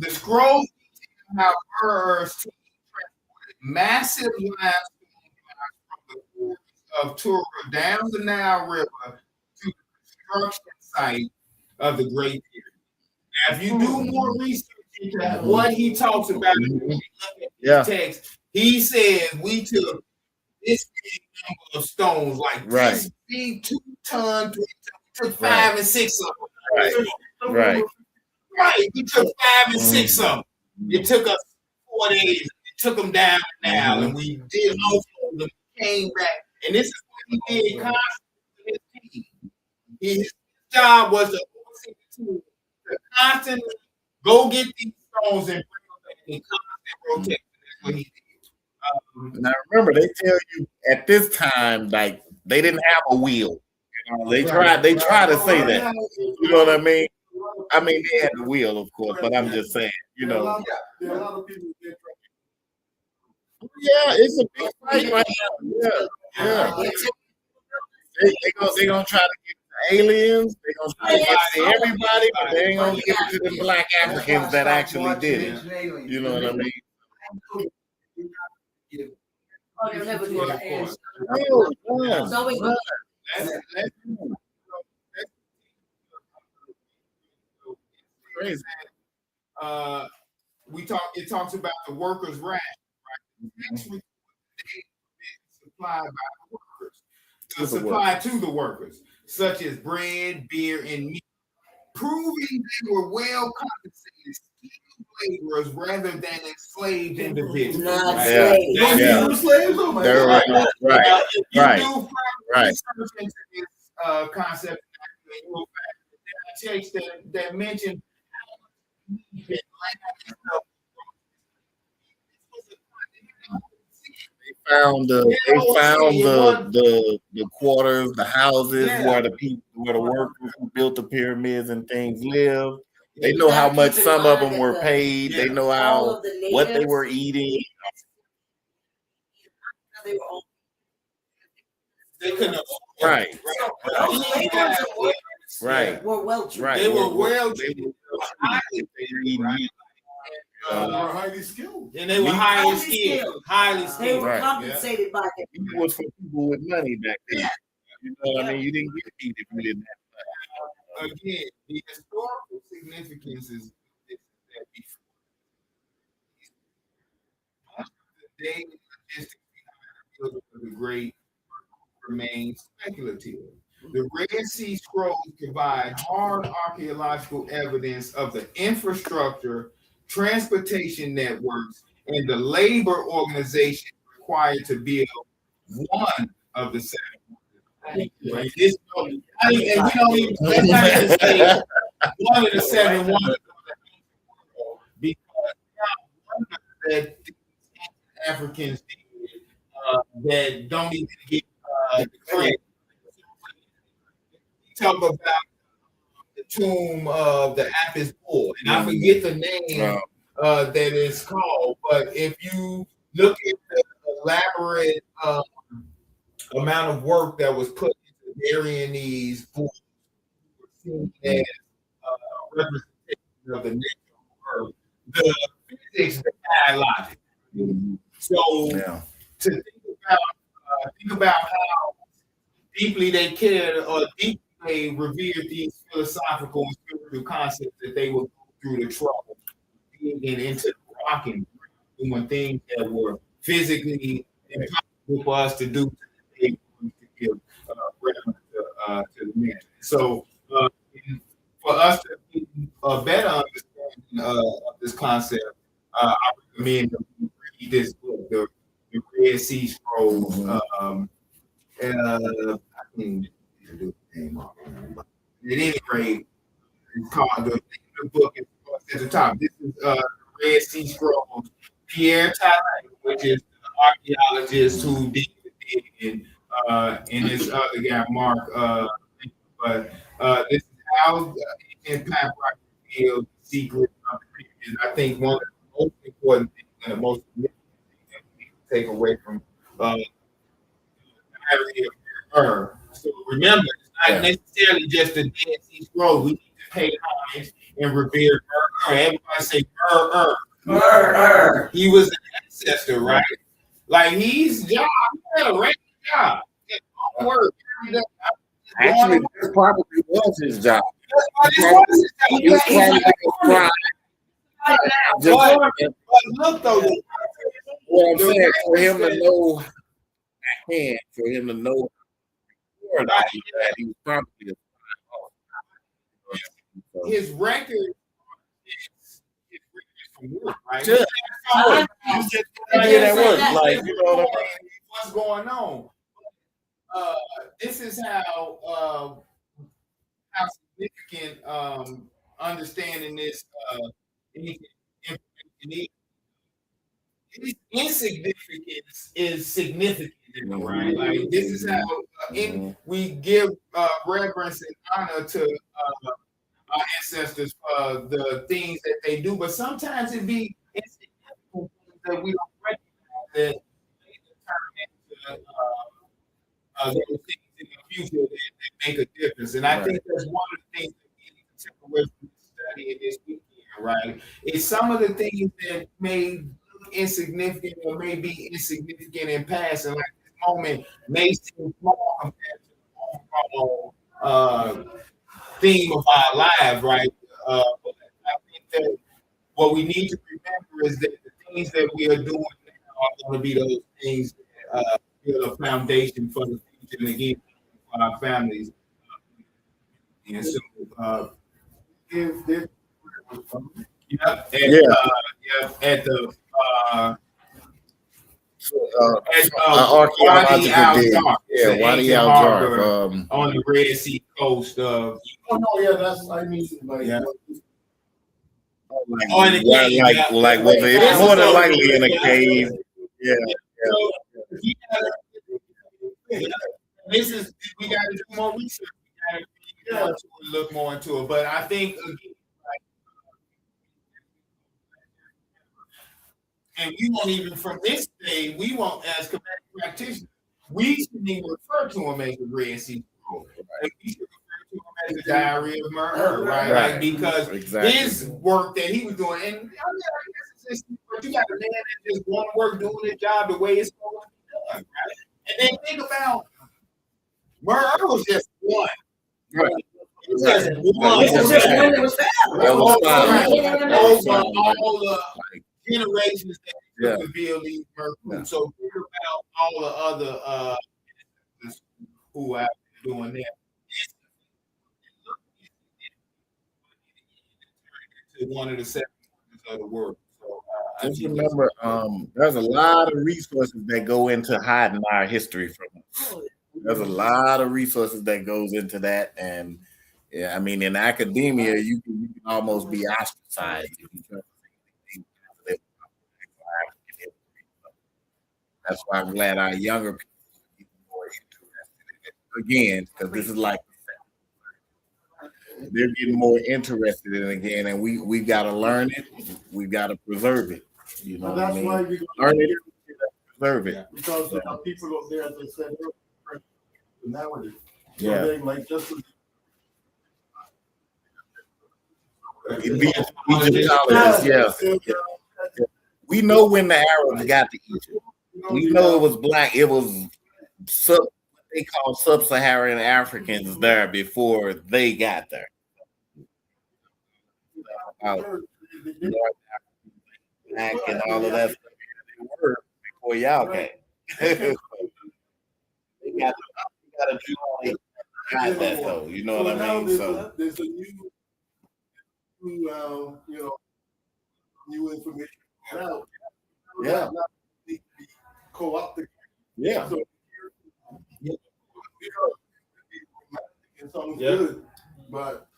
The scrolls detail how Murr's team transported massive limestone from the forest of Tura down the Nile River to the construction site of the Great Pyramid. Now, if you do more research into what he talks about, in the text, He said we took this big number of stones, like this big 2 ton, 3 ton, took 5 and 6 of them. Right. We took 5 and 6 of them. It took us 4 days. It took them down now, and we did unfold them. Came back, and this is what he did constantly with his team. His job was to oversee the team, to constantly go get these stones and bring them back in constant rotation. That's what he did. Now remember, they tell you at this time, like they didn't have a wheel. You know, they try to say that. You know what I mean? I mean, they had the wheel, of course, but I'm just saying, you know. There are a lot of people who get Yeah, it's a big fight right now. Yeah. They gonna try to get the aliens. They gonna try to get to everybody, but they ain't gonna give it to the black Africans that actually did it. You know what I mean? Oh, they'll never do it. Oh, So we crazy. It talks about the workers' ration, right? Actually, supplied by the workers, supplied to the workers, such as bread, beer, and meat, proving they were well compensated skilled laborers rather than enslaved individuals. Not Right? slaves. slaves. Oh my They're God. right. If you Right. do further Right. research into this concept, you will find that there are texts that mention They found the quarters, the houses where the workers who built the pyramids and things lived. They know how much some of them were paid. They know what they were eating. they couldn't Right. Right. Were well treated. Right. They were well treated. They were highly skilled. and they were highly skilled. Highly They skilled. were Right. compensated by them. It was for people with money back then. You know what I mean? You didn't get paid if you didn't have Again, the historical significance is that before the daily logistics behind the great remains speculative. The Red Sea Scrolls provide hard archaeological evidence of the infrastructure, transportation networks, and the labor organization required to build one of the 7 wonders. Right? And we don't even let's not even say one of the 7 wonders because that these Africans did that don't even get the credit. Talk about the tomb of the Apis bull, and I forget the name that it's called. But if you look at the elaborate amount of work that was put into burying these bulls, seen as representation of the nature of Earth, the physics defy logic. So to think about how deeply they cared or deeply they revered these philosophical and spiritual concepts that they would go through the trouble digging into the rock and doing things that were physically impossible for us to do to give reference to the man. So for us to get a better understanding of this concept, I recommend that we read this book, the Red Sea Scrolls. I think do the name off. At any rate, it's called the book is at the top. This is Red Sea Scrolls. Pierre Tallet, which is the archaeologist who did the digging, and this other guy, Mark. But this is how ancient papyrus revealed the secret of the pyramids. I think one of the most important things and the most significant things that we can take away from the diary of Ur. So remember, it's not necessarily just the Dead Sea Scrolls. We need to pay homage and revere Ur. Everybody say Ur. He was an ancestor, right? Like he's job. He had a regular job. He had work. Actually, this probably was his job. He was probably a scribe. But look though, what I'm saying, for him to know, for him to know that he was probably his record is from work, right? just, you just did that work, like, you know what I mean? What's going on? This is how significant understanding this information is. Insignificance is significant, right? Like this is how we give reverence and honor to our ancestors for the things that they do, but sometimes it be insignificant things that we don't recognize that they turn into those things in the future that make a difference. And I think that's one of the things that we need to take away from this study in this weekend, right? It's some of the things that may look insignificant or may be insignificant in past, and like this moment may seem small compared to the overall theme of our lives, right? But I think that what we need to remember is that the things that we are doing now are going to be those things that build a foundation for the future and again for our families. And so, at the archaeological dig. Yeah, Wadi Al Jarf on the Red Sea coast of. Oh no, yeah, that's I mean, like, Yeah. Like whether it's more than likely in a cave. Yeah. This is we got to do more research. We got to look more into it. But I think again, and we won't even from this day, we won't as combative practitioners, we shouldn't even refer to them as the Red Sea Scroll. We should refer to them as the Diary of Mer, right? Like, because his work that he was doing, and I guess it's but you got a man that just want to work doing his job the way it's supposed to be done, right? And then think about Mer was just one. Right. It's just one. It's just one that was found. All the generations that reveal these Mercury. So think about all the other who have been doing that. To one of the 7 wonders of the world. So, just remember, there's a lot of resources that go into hiding our history from us. There's a lot of resources that goes into that, and yeah, I mean, in academia, you can almost be ostracized if you try to say anything. That's why I'm glad our younger people are even more interested in it again, because this is like they're getting more interested in it again, and we got to learn it. We got to preserve it. You know, that's why we learn it, preserve it. Because people up there, as I said, nowadays. Yeah. So they like just. We know when the Arabs got to Egypt. We know it was black. It was what they call sub-Saharan Africans there before they got there. Black and all of that stuff they were before y'all came. They got to do that though. You know what I mean? So there's a new information out. Yeah. Co-opted. Yeah. So, and something's good, but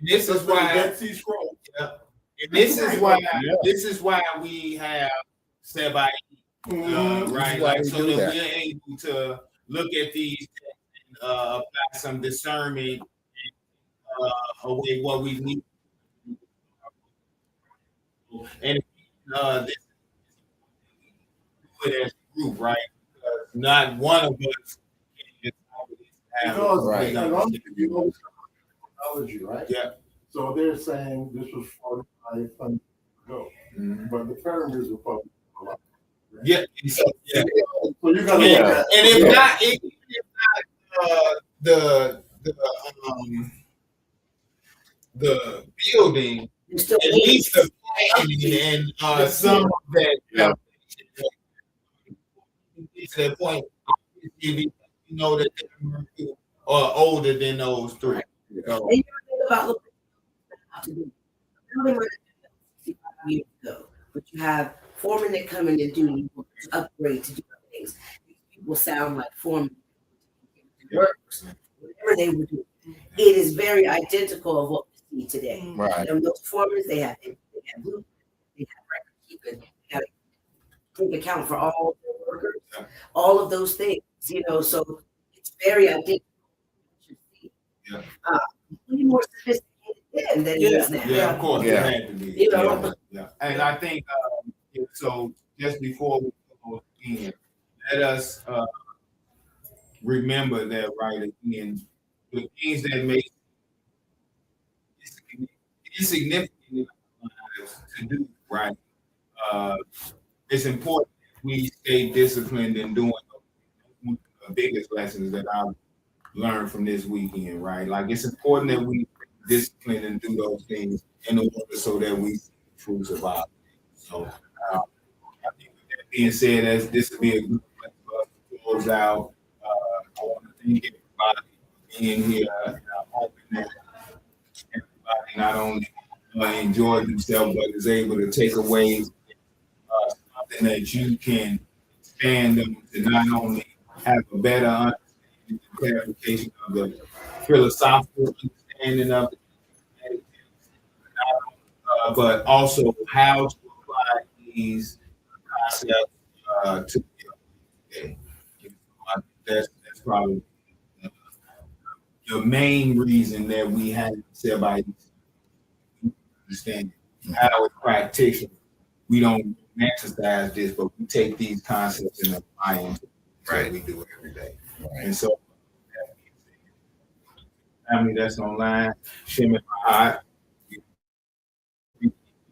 this is why Dead Sea Scroll. And this is why we have Sabyt, right? Like so that we're able to look at these and apply some discernment away what we need. And this do it as a group, right? Because not one of us can have right. You know technology, right? Yeah. So they're saying this was 4,500 years ago, but the pyramids were probably a lot. Right? Yeah. So you got to and if not, the building, at least the planning and some of that get to that point, you know that they are older than those three. So, And you think about look how to do. Building might have been 65 years ago, but you have foremen that come in and do new work, to upgrade to do things. These people sound like foremen works, whatever they would do. It is very identical of what we see today. Right. And those foremen, they have blueprints, they have record keeping, they have to take account for all of their workers, all of those things, you know, so it's very identical. Yeah. Way more sophisticated then than it is now. yeah, of course, Yeah. it had to be. You know? Yeah. And I think, so just before we go in, let us remember that, right, again, the things that make it significant in our lives to do, right? It's important that we stay disciplined in doing one of the biggest lessons that I've learned from this weekend, right? Like, it's important that we discipline and do those things in order so that we see the fruits of our. So, I think with that being said, as this will be a good place for us to close out, I want to thank everybody for being here. And I'm hoping that everybody not only enjoyed themselves, but is able to take away something that you can expand them to not only have a better understanding and clarification of the philosophical understanding of it, but also how to apply these concepts to the that's probably the main reason that we have Sabyt understanding how as practitioners we don't exercise this, but we take these concepts and apply them to what we do every day. Right. And so, family that's online, share my heart.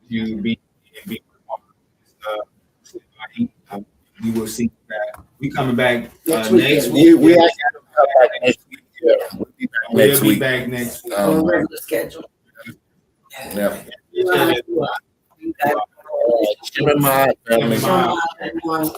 You be we will see that. We coming back next week. We actually come back next week. Yeah, we'll be back next We'll be week. back next week. On regular schedule. Yeah. You got Share my family. everyone.